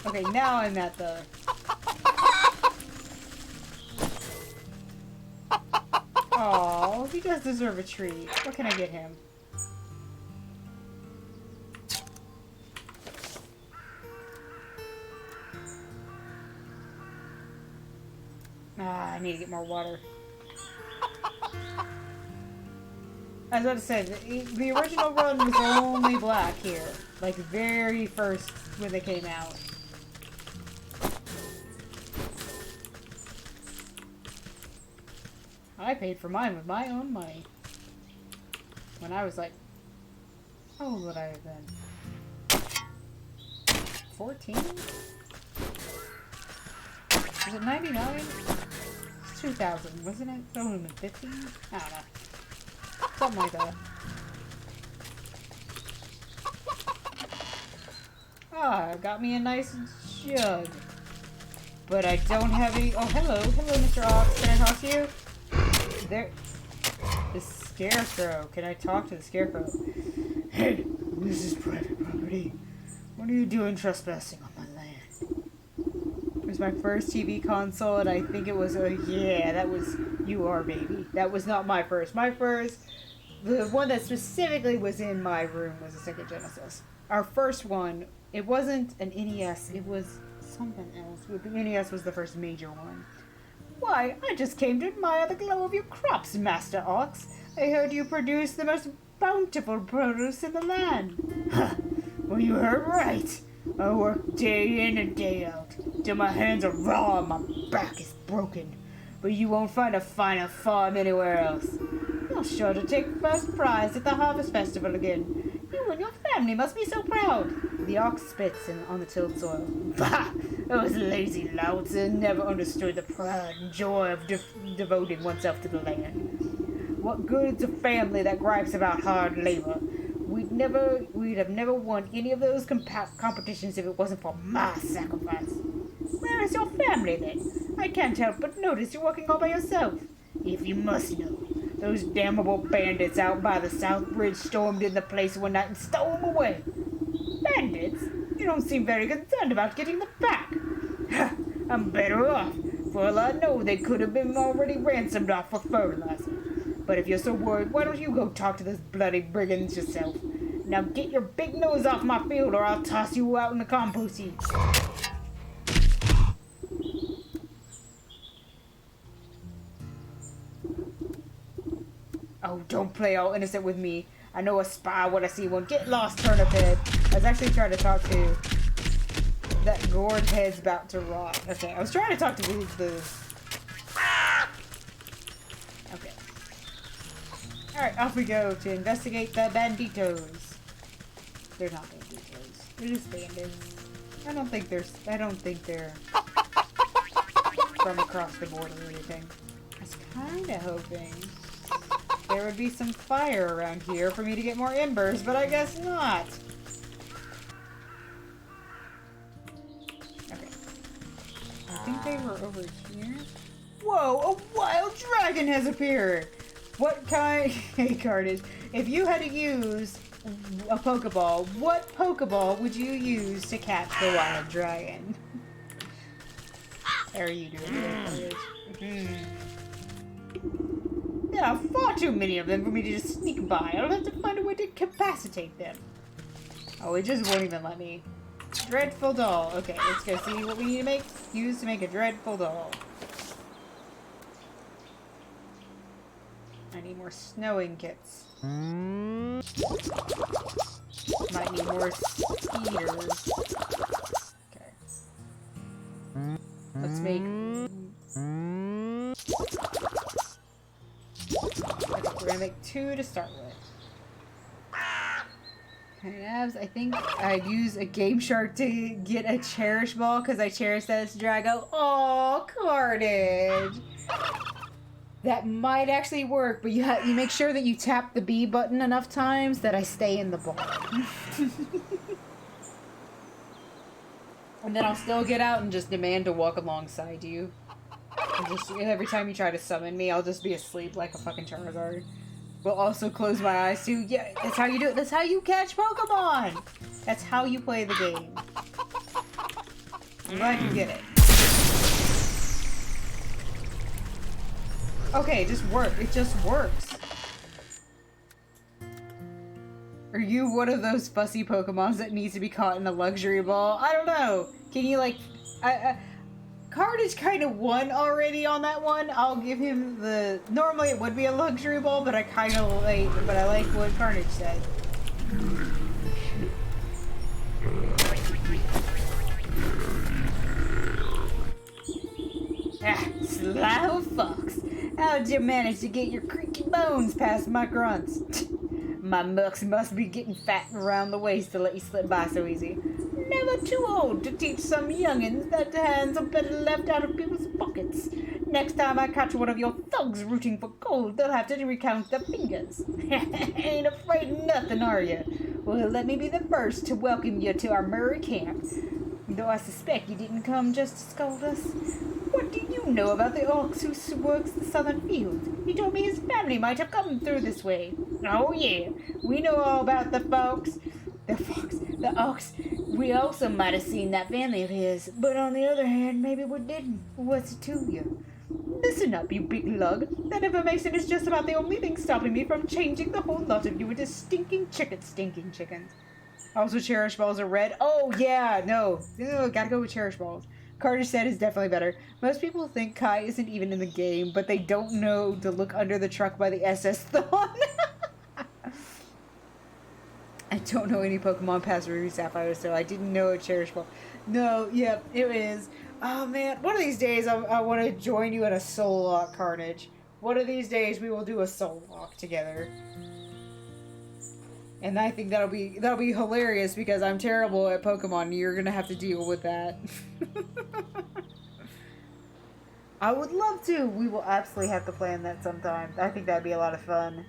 I? Okay, now I'm at the. Oh, he does deserve a treat. What can I get him? I need to get more water. I was about to say, the original run was only black here. Like, very first when they came out. I paid for mine with my own money. When I was like, how old would I have been? 14? Was it 99? It's 2000, wasn't it? That would have been 15? I don't know. Something like that. Ah, got me a nice jug. But I don't have any. Oh, hello. Hello, Mr. Ox. Can I talk to you? There. The scarecrow. Can I talk to the scarecrow? Hey, this is private property. What are you doing trespassing on my land? It was my first TV console, and I think it was yeah, that was baby. That was not my first. My first, the one that specifically was in my room was a Sega Genesis. Our first one, it wasn't an NES, it was something else. The NES was the first major one. Why, I just came to admire the glow of your crops, Master Ox. I heard you produce the most bountiful produce in the land. Well, you heard right. I work day in and day out, till my hands are raw and my back is broken. But you won't find a finer farm anywhere else. You're sure to take first prize at the Harvest Festival again. You and your family must be so proud. The ox spits on the tilled soil. Bah! Those lazy louts never understood the pride and joy of devoting oneself to the land. What good's a family that gripes about hard labor? We'd have never won any of those competitions if it wasn't for my sacrifice. Where is your family then? I can't help but notice you're working all by yourself. If you must know, those damnable bandits out by the South Bridge stormed in the place one night and stole them away. Bandits? You don't seem very concerned about getting them back. I'm better off. For all I know, they could have been already ransomed off for fertilizer. But if you're so worried, why don't you go talk to those bloody brigands yourself? Now get your big nose off my field or I'll toss you out in the compost heap. Oh, don't play all innocent with me. I know a spy when I see one. Get lost, turnip head. I was actually trying to talk to That gourd head's about to rot. Okay, I was trying to talk to the... Okay. Alright, off we go to investigate the banditos. They're not banditos. They're just bandits. I don't think they're from across the border or anything. I was kinda hoping there would be some fire around here for me to get more embers, but I guess not. Okay. I think they were over here. Whoa, a wild dragon has appeared! What kind... Hey, Carnage, if you had to use a Pokeball, what Pokeball would you use to catch the wild dragon? How are you doing today, Carnage? There are far too many of them for me to just sneak by. I'll have to find a way to incapacitate them. Oh, it just won't even let me. Dreadful doll. Okay, let's go see what we need to use to make a dreadful doll. I need more snowing kits. Might need more speeders. Okay. Let's make... Okay, we're gonna make 2 to start with. Abs, I think I'd use a Game Shark to get a Cherish Ball because I cherish this Drago. Oh, Carnage! That might actually work, but you make sure that you tap the B button enough times that I stay in the ball. And then I'll still get out and just demand to walk alongside you. And just every time you try to summon me, I'll just be asleep like a fucking Charizard. Will also close my eyes too. Yeah, that's how you do it. That's how you catch Pokemon. That's how you play the game. I'm glad you get it. Okay, it just works. Are you one of those fussy Pokemons that needs to be caught in a luxury ball? I don't know. Can you like... Carnage kind of won already on that one. I'll give him the... Normally it would be a luxury ball, but I kind of like... But I like what Carnage said. Ah, slow fox. How'd you manage to get your creaky bones past my grunts? My mucks must be getting fat around the waist to let you slip by so easy. Never too old to teach some youngins that the hands are better left out of people's pockets. Next time I catch one of your thugs rooting for gold, they'll have to recount their fingers. Ain't afraid of nothing, are you? Well, let me be the first to welcome you to our Murray camp. Though I suspect you didn't come just to scold us. What do you know about the ox who works the southern fields? He told me his family might have come through this way. Oh yeah, we know all about the folks. The ox. We also might have seen that family of his, but on the other hand, maybe we didn't. What's it to you? Listen up, you big lug. That information is just about the only thing stopping me from changing the whole lot of you into stinking chickens. Also, Cherish Balls are red. Oh, yeah, no. Gotta go with Cherish Balls. Carter said is definitely better. Most people think Kai isn't even in the game, but they don't know to look under the truck by the SS Thorn. I don't know any Pokemon past Ruby Sapphire, so I didn't know a Cherish Ball. No, yep, it is. Oh, man. One of these days, I want to join you in a Soul Lock, Carnage. One of these days, we will do a Soul Lock together. And I think that'll be hilarious because I'm terrible at Pokemon. You're gonna have to deal with that. I would love to. We will absolutely have to plan that sometime. I think that'd be a lot of fun.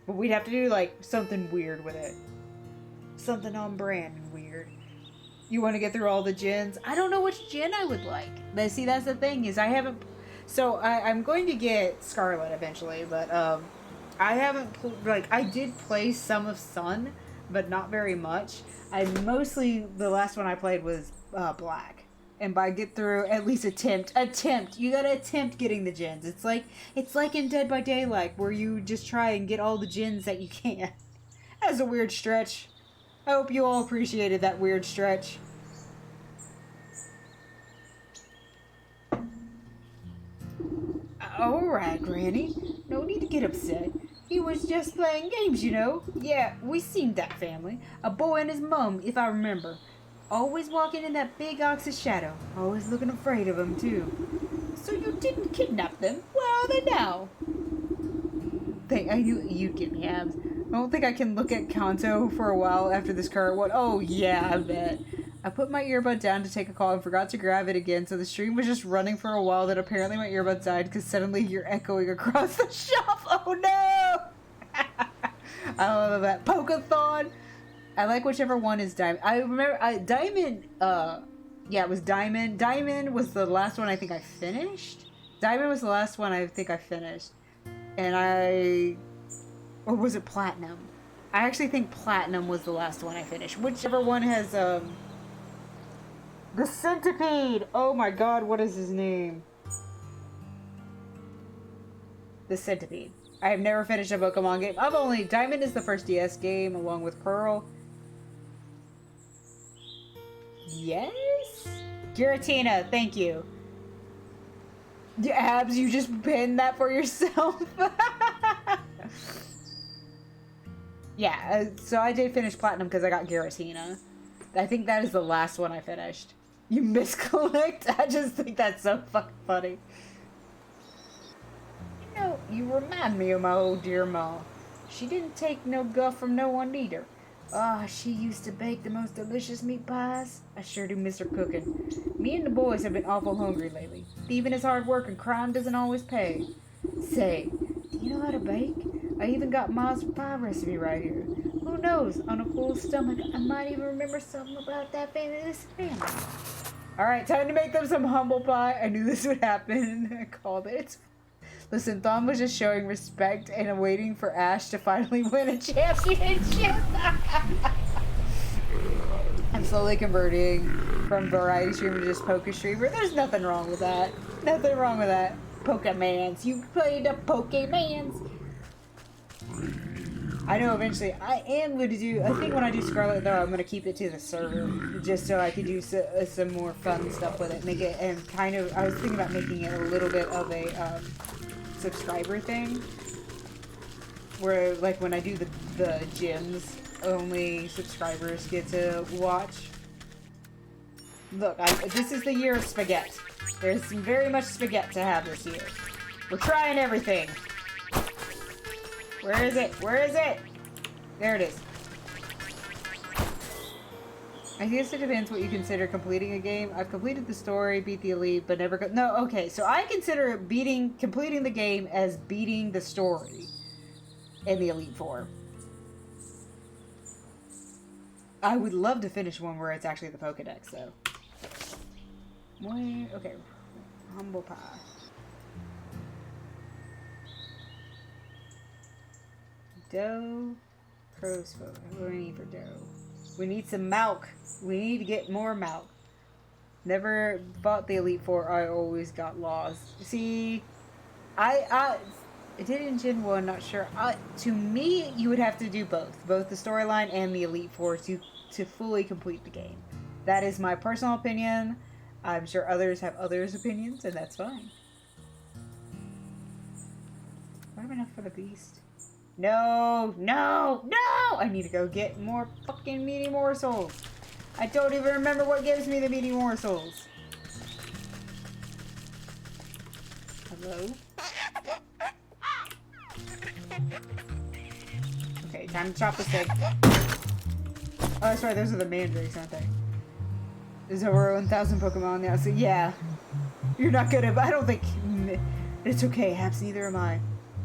But we'd have to do like something weird with it. Something on brand and weird. You want to get through all the gens? I don't know which gen I would like. But see, that's the thing is I haven't. So I'm going to get Scarlet eventually, but I haven't, I did play some of Sun, but not very much. The last one I played was Black. And by get through, at least attempt, you gotta attempt getting the gens. It's like in Dead by Daylight, where you just try and get all the gens that you can. That's a weird stretch. I hope you all appreciated that weird stretch. Alright, Granny. No need to get upset. He was just playing games, you know. Yeah, we seen that family. A boy and his mum, if I remember. Always walking in that big ox's shadow. Always looking afraid of him, too. So you didn't kidnap them? Where are they now? I knew you'd get me, Abs. I don't think I can look at Kanto for a while after this current one. Oh, yeah, I bet. I put my earbud down to take a call and forgot to grab it again, so the stream was just running for a while, then apparently my earbud died because suddenly you're echoing across the shop. Oh, no! I love that. Pokeathon! I like whichever one is Diamond. I remember, Diamond, yeah, it was Diamond. Diamond was the last one I think I finished. Diamond was the last one I think I finished. And or was it Platinum? I actually think Platinum was the last one I finished. Whichever one has, the Centipede! Oh my god, what is his name? The Centipede. I have never finished a Pokemon game. Diamond is the first DS game, along with Pearl. Yes? Giratina, thank you. Abs, you just pinned that for yourself. Yeah, so I did finish Platinum because I got Giratina. I think that is the last one I finished. You misclicked? I just think that's so fucking funny. You know, you remind me of my old dear ma. She didn't take no guff from no one either. Ah, she used to bake the most delicious meat pies. I sure do miss her cooking. Me and the boys have been awful hungry lately. Thieving is hard work and crime doesn't always pay. Say, do you know how to bake? I even got Ma's pie recipe right here. Who knows, on a full stomach, I might even remember something about that famous family. Alright, time to make them some humble pie. I knew this would happen. I called it. Listen, Thom was just showing respect and waiting for Ash to finally win a championship. I'm slowly converting from variety streamer to just poke streamer. There's nothing wrong with that. Nothing wrong with that. Pokemans. You play the Pokemans. I know eventually I am going to do, I think when I do Scarlet though, I'm going to keep it to the server. Just so I could do some more fun stuff with it. Make it, and kind of, I was thinking about making it a little bit of a, subscriber thing where like when I do the gyms only subscribers get to watch. Look, this is the year of spaghetti. There's very much spaghetti to have this year. We're trying everything. Where is it? Where is it? There it is. I guess it depends what you consider completing a game. I've completed the story, beat the elite, but never no, okay, so I consider completing the game as beating the story in the Elite Four. I would love to finish one where it's actually the Pokedex, though. Okay, humble pie. Dough, crow's foot. What do we need for dough? We need some milk. We need to get more milk. Never bought the Elite Four. I always got lost. See, I did in Gen 1, not sure. To me, you would have to do both the storyline and the Elite Four to fully complete the game. That is my personal opinion. I'm sure others have others' opinions, and that's fine. Do I have enough for the beast? No, no, no! I need to go get more fucking meaty morsels. I don't even remember what gives me the meaty morsels. Hello? Okay, time to chop the steak. Oh, that's right, those are the mandrakes, aren't they? There's over 1,000 Pokemon now, so yeah. You're not gonna, I don't think, it's okay, Haps, neither am I.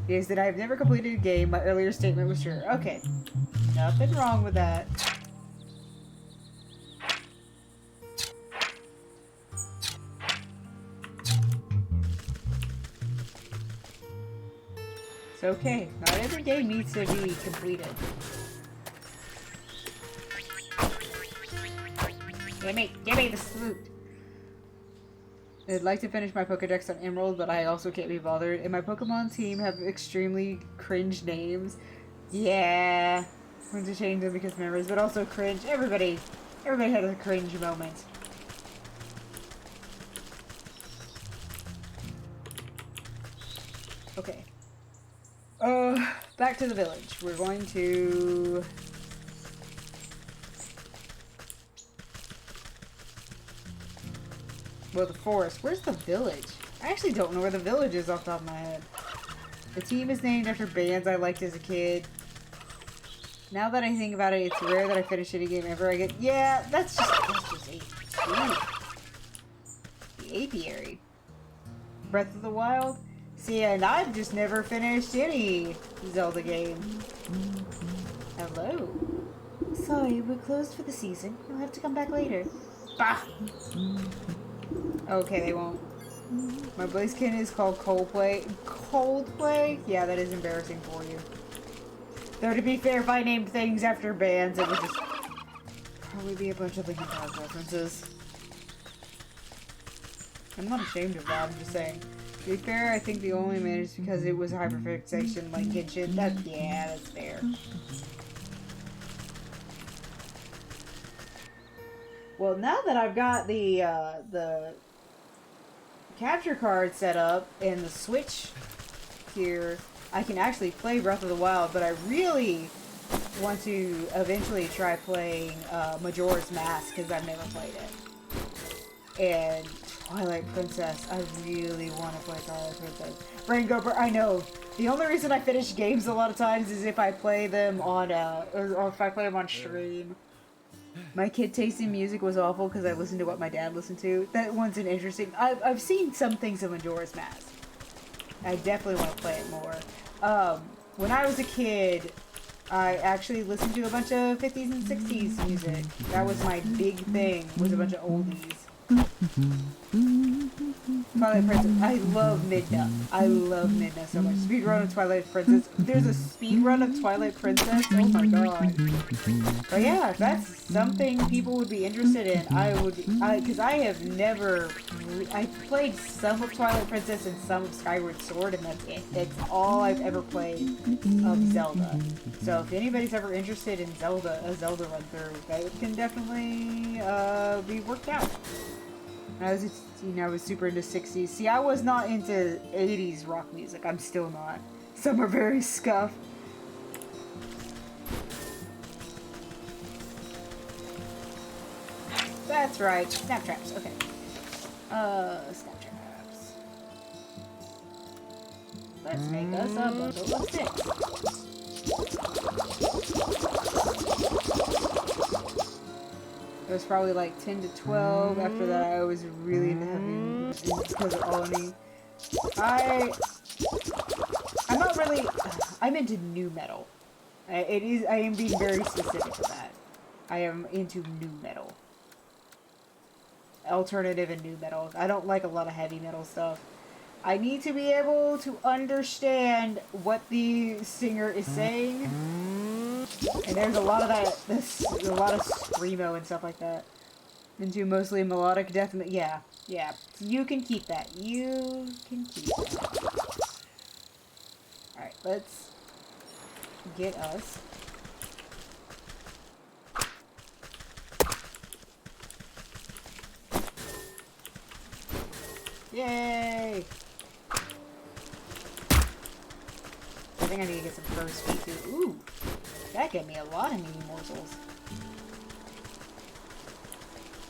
Is that I've never completed a game. My earlier statement was true. Okay. Nothing wrong with that. It's okay. Not every game needs to be completed. Give me the salute. I'd like to finish my Pokedex on Emerald, but I also can't be bothered. And my Pokemon team have extremely cringe names. Yeah. I'm going to change them because memories, but also cringe. Everybody had a cringe moment. Okay. Back to the village. We're going to... Well, the forest. Where's the village? I actually don't know where the village is off the top of my head. The team is named after bands I liked as a kid. Now that I think about it, it's rare that I finish any game ever. I get, yeah, that's just the apiary. Breath of the Wild. See, and I've just never finished any Zelda game. Hello. Sorry, we're closed for the season. You'll have to come back later. Bah! Okay, they won't. My Blaziken is called Coldplay. Coldplay? Yeah, that is embarrassing for you. Though, to be fair, if I named things after bands, it would just probably be a bunch of Linkin Park references. I'm not ashamed of that, I'm just saying. To be fair, I think the only man is because it was hyperfixation like Genshin. Yeah, that's fair. Well, now that I've got the capture card set up and the Switch here, I can actually play Breath of the Wild, but I really want to eventually try playing Majora's Mask, because I've never played it. And Twilight Princess, I really want to play Twilight Princess. Brain Gopher, I know. The only reason I finish games a lot of times is if I play them on, or if I play them on stream. My kid taste in music was awful because I listened to what my dad listened to. That one's an interesting... I've seen some things of Majora's Mask. I definitely want to play it more. When I was a kid, I actually listened to a bunch of 50s and 60s music. That was my big thing, was a bunch of oldies. Twilight Princess. I love Midna. I love Midna so much. Speedrun of Twilight Princess. There's a speedrun of Twilight Princess. Oh my god. But yeah, if that's something people would be interested in, I would, because I have never, I played some of Twilight Princess and some of Skyward Sword, and that's it. That's all I've ever played of Zelda. So if anybody's ever interested in Zelda, a Zelda run through, that can definitely be worked out. I was super into 60s. See, I was not into 80s rock music. I'm still not. Some are very scuffed. That's right. Snap traps. Okay. Snap traps. Let's make us a bundle of 6. It was probably like 10 to 12. After that, I was really into heavy because of Olney. I'm not really... I'm into nu metal. I am being very specific with that. I am into nu metal. Alternative and nu metal. I don't like a lot of heavy metal stuff. I need to be able to understand what the singer is saying. And there's a lot of that, a lot of screamo and stuff like that. Into mostly melodic death. Yeah, yeah. You can keep that. You can keep that. Alright, let's get us. Yay! I think I need to get some first feet too. Ooh! That gave me a lot of meaty morsels.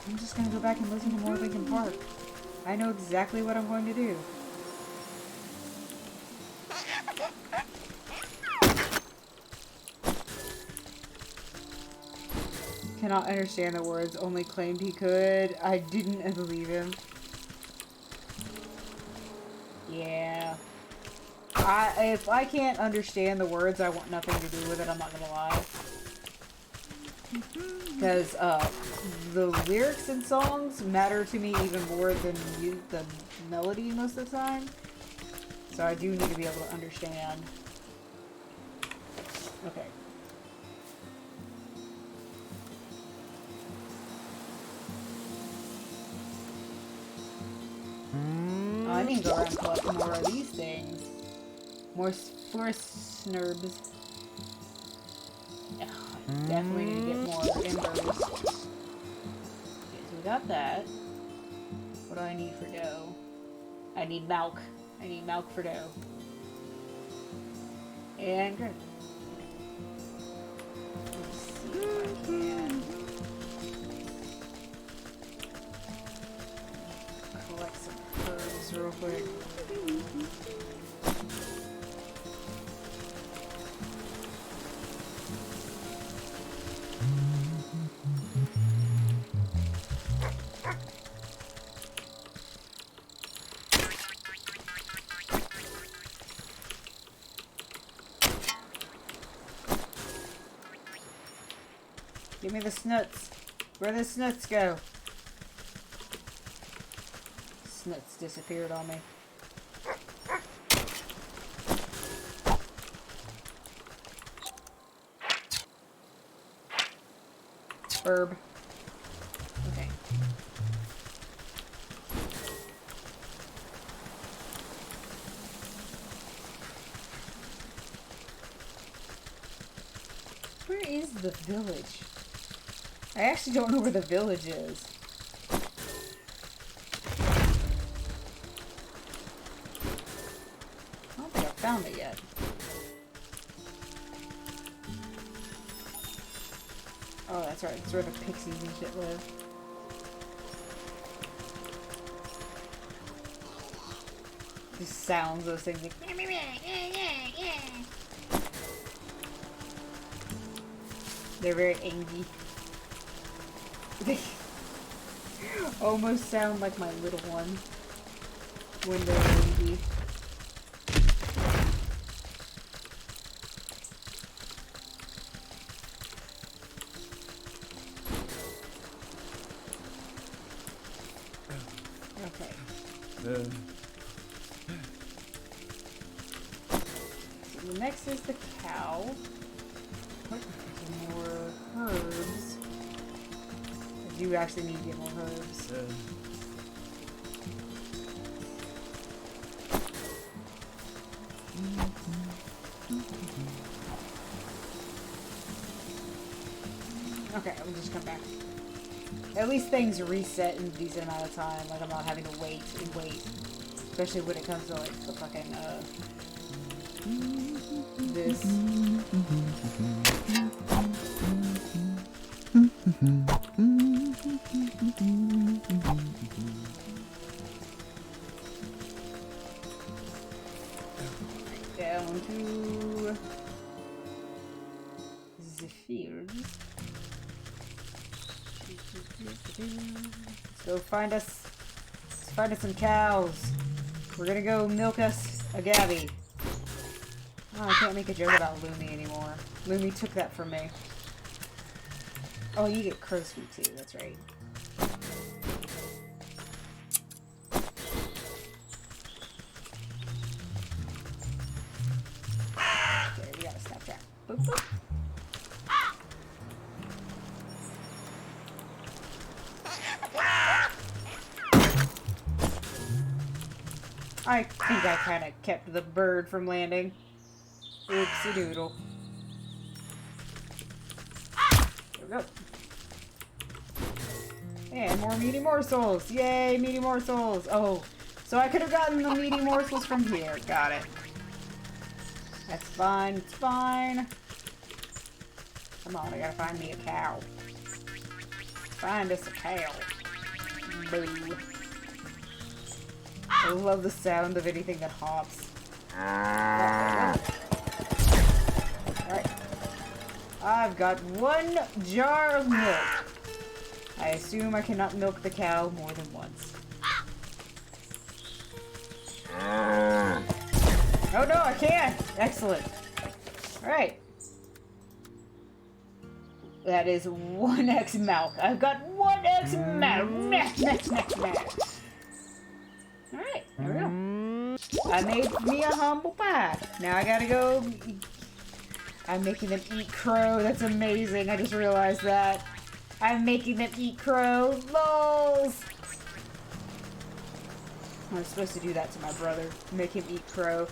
I'm just gonna go back and listen to more Linkin Park. I know exactly what I'm going to do. Cannot understand the words, only claimed he could. I didn't believe him. Yeah. If I can't understand the words, I want nothing to do with it, I'm not gonna lie. Because, the lyrics in songs matter to me even more than the melody most of the time. So I do need to be able to understand. Okay. Oh, I need to go around and collect more of these things. More forest snurbs. Ugh, I definitely need to get more embers. Okay, so we got that. What do I need for dough? I need milk. I need milk for dough. And good. Let's see if I can Give me the snuts. Where the snuts go? Snuts disappeared on me. Herb. Okay. Where is the village? I actually don't know where the village is. I don't think I found it yet. Oh, that's right. It's where the pixies and shit live. The sounds, those things like... They're very angry. They almost sound like my little one when they're angry. Okay. So the next is the cow. More herbs. I do actually need to get more herbs. Okay, we'll just come back. At least things reset in a decent amount of time. Like I'm not having to wait and wait. Especially when it comes to like the fucking this. Down to the fields. Let's go find us. Let's find us some cows. We're gonna go milk us a Gabby. Oh, I can't make a joke about Lumi anymore. Lumi took that from me. Oh, you get crow's feet too, that's right. Okay, we gotta stop that. Boop, boop. I think I kind of kept the bird from landing. Oopsie doodle. There we go. And more meaty morsels. Yay, meaty morsels. Oh, so I could have gotten the meaty morsels from here. Got it. That's fine. It's fine. Come on, I gotta find me a cow. Find us a cow. Boo. I love the sound of anything that hops. Alright. I've got 1 jar of milk. I assume I cannot milk the cow more than once. Oh no, I can! Excellent. Alright. That is 1x milk. I've got 1x milk. Alright, there we go. I made me a humble pie. Now I gotta go. I'm making them eat crow. That's amazing. I just realized that. I'm making them eat crow. Lols! I was supposed to do that to my brother. Make him eat crow.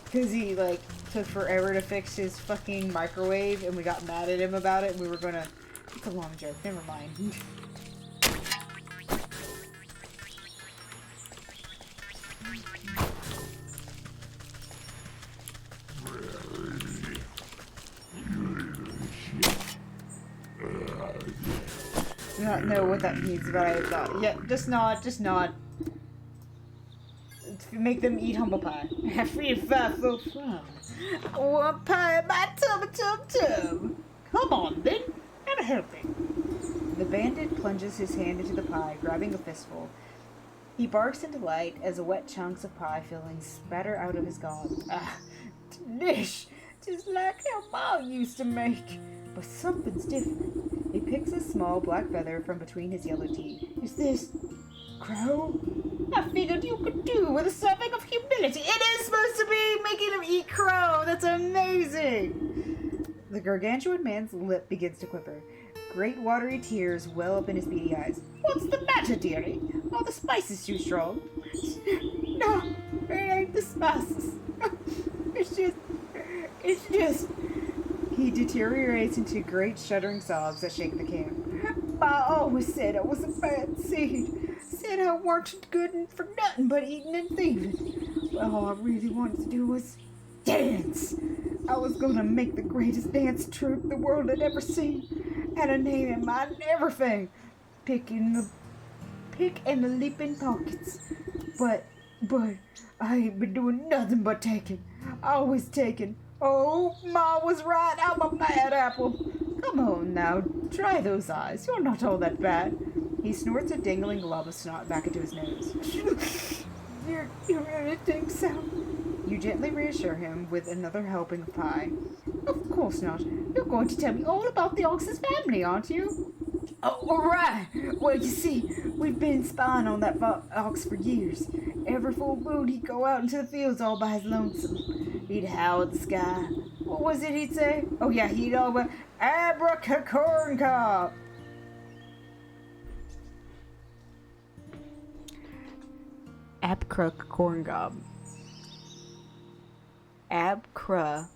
Because he, like, took forever to fix his fucking microwave, and we got mad at him about it, and we were gonna... It's a long joke. Never mind. Do not know what that means, but I thought. Yeah, just nod. Make them eat humble pie. Free five for fun. One pie in my tum. Come on, then. Gotta help it. The bandit plunges his hand into the pie, grabbing a fistful. He barks in delight as wet chunks of pie filling spatter out of his gobs. Ah, delish! Just like how Mom used to make. But something's different. It picks a small black feather from between his yellow teeth. Is this crow? I figured you could do with a serving of humility. It is supposed to be making him eat crow. That's amazing. The gargantuan man's lip begins to quiver. Great watery tears well up in his beady eyes. What's the matter, dearie? Are the spices too strong? No, it ain't the spices. It's just... He deteriorates into great shuddering sobs that shake the camp. I always said I was a bad seed. Said I weren't good for nothing but eating and thieving. But all I really wanted to do was dance. I was gonna make the greatest dance troupe the world had ever seen. Had a name in mind and everything. Pick and the leaping pockets. But I ain't been doing nothing but taking. Always taking. Oh, Ma was right. I'm a bad apple. Come on now, dry those eyes. You're not all that bad. He snorts a dangling glob of snot back into his nose. You really think so? You gently reassure him with another helping of pie. Of course not. You're going to tell me all about the Ox's family, aren't you? Oh, all right. Well, you see, we've been spying on that ox for years. Every full moon, he'd go out into the fields all by his lonesome. He'd howl at the sky. What was it he'd say? Oh, yeah, he'd always... Abracacorncob! Abcra-corncob. Abcra-corncob.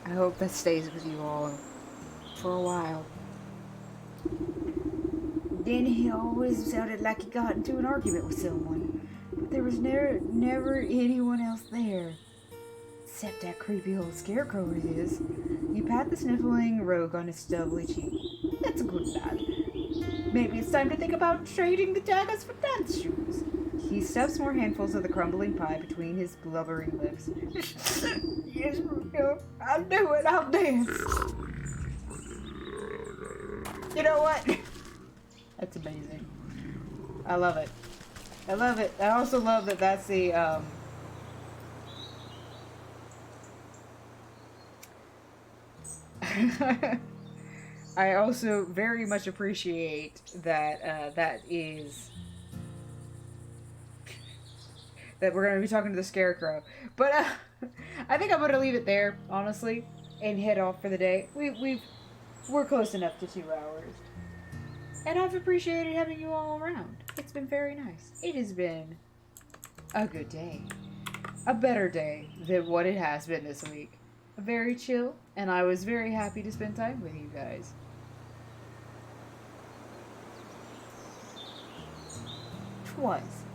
I hope that stays with you all for a while. Then he always sounded like he got into an argument with someone. But there was never anyone else there. Except that creepy old scarecrow of his. You pat the sniffling rogue on his stubbly cheek. That's a good lad. Maybe it's time to think about trading the daggers for dance shoes. He stuffs more handfuls of the crumbling pie between his blubbering lips. Yes, I'll do it. I'll dance. You know what? That's amazing. I love it. I love it. I also love that that's the, I also very much appreciate that, that we're going to be talking to the scarecrow. But, I think I'm going to leave it there, honestly, and head off for the day. We're close enough to 2 hours. And I've appreciated having you all around. It's been very nice. It has been a good day. A better day than what it has been this week. Very chill, and I was very happy to spend time with you guys.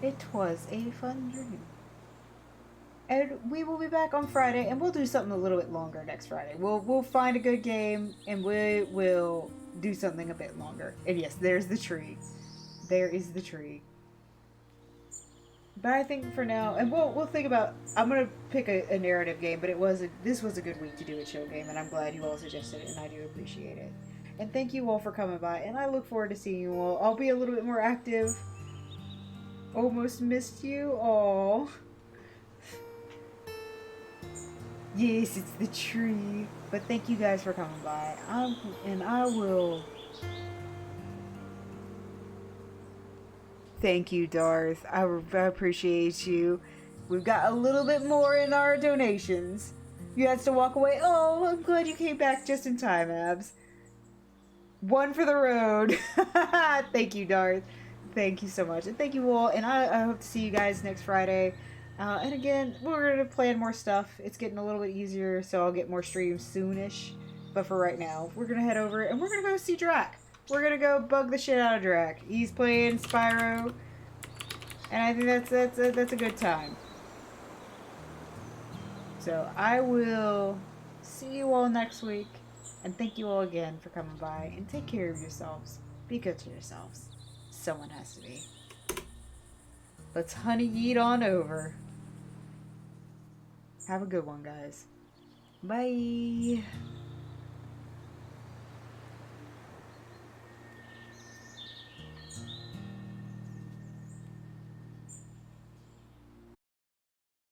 It was a fun dream. And we will be back on Friday, and we'll do something a little bit longer next Friday. We'll find a good game, and we will do something a bit longer. And yes, there's the tree. There is the tree. But I think for now, and we'll think about. I'm gonna pick a narrative game, but this was a good week to do a chill game, and I'm glad you all suggested it, and I do appreciate it. And thank you all for coming by, and I look forward to seeing you all. I'll be a little bit more active. Almost missed you all. Yes, it's the tree. But thank you guys for coming by. And I will... Thank you, Darth. I appreciate you. We've got a little bit more in our donations. You had to walk away. Oh, I'm glad you came back just in time, Abs. One for the road. Thank you, Darth. Thank you so much. And thank you all. And I hope to see you guys next Friday. And again, we're going to plan more stuff. It's getting a little bit easier, so I'll get more streams soonish. But for right now, we're going to head over and we're going to go see Drac. We're going to go bug the shit out of Drac. He's playing Spyro. And I think that's a good time. So I will see you all next week. And thank you all again for coming by. And take care of yourselves. Be good to yourselves. Someone has to be. Let's honey yeet on over. Have a good one, guys. Bye.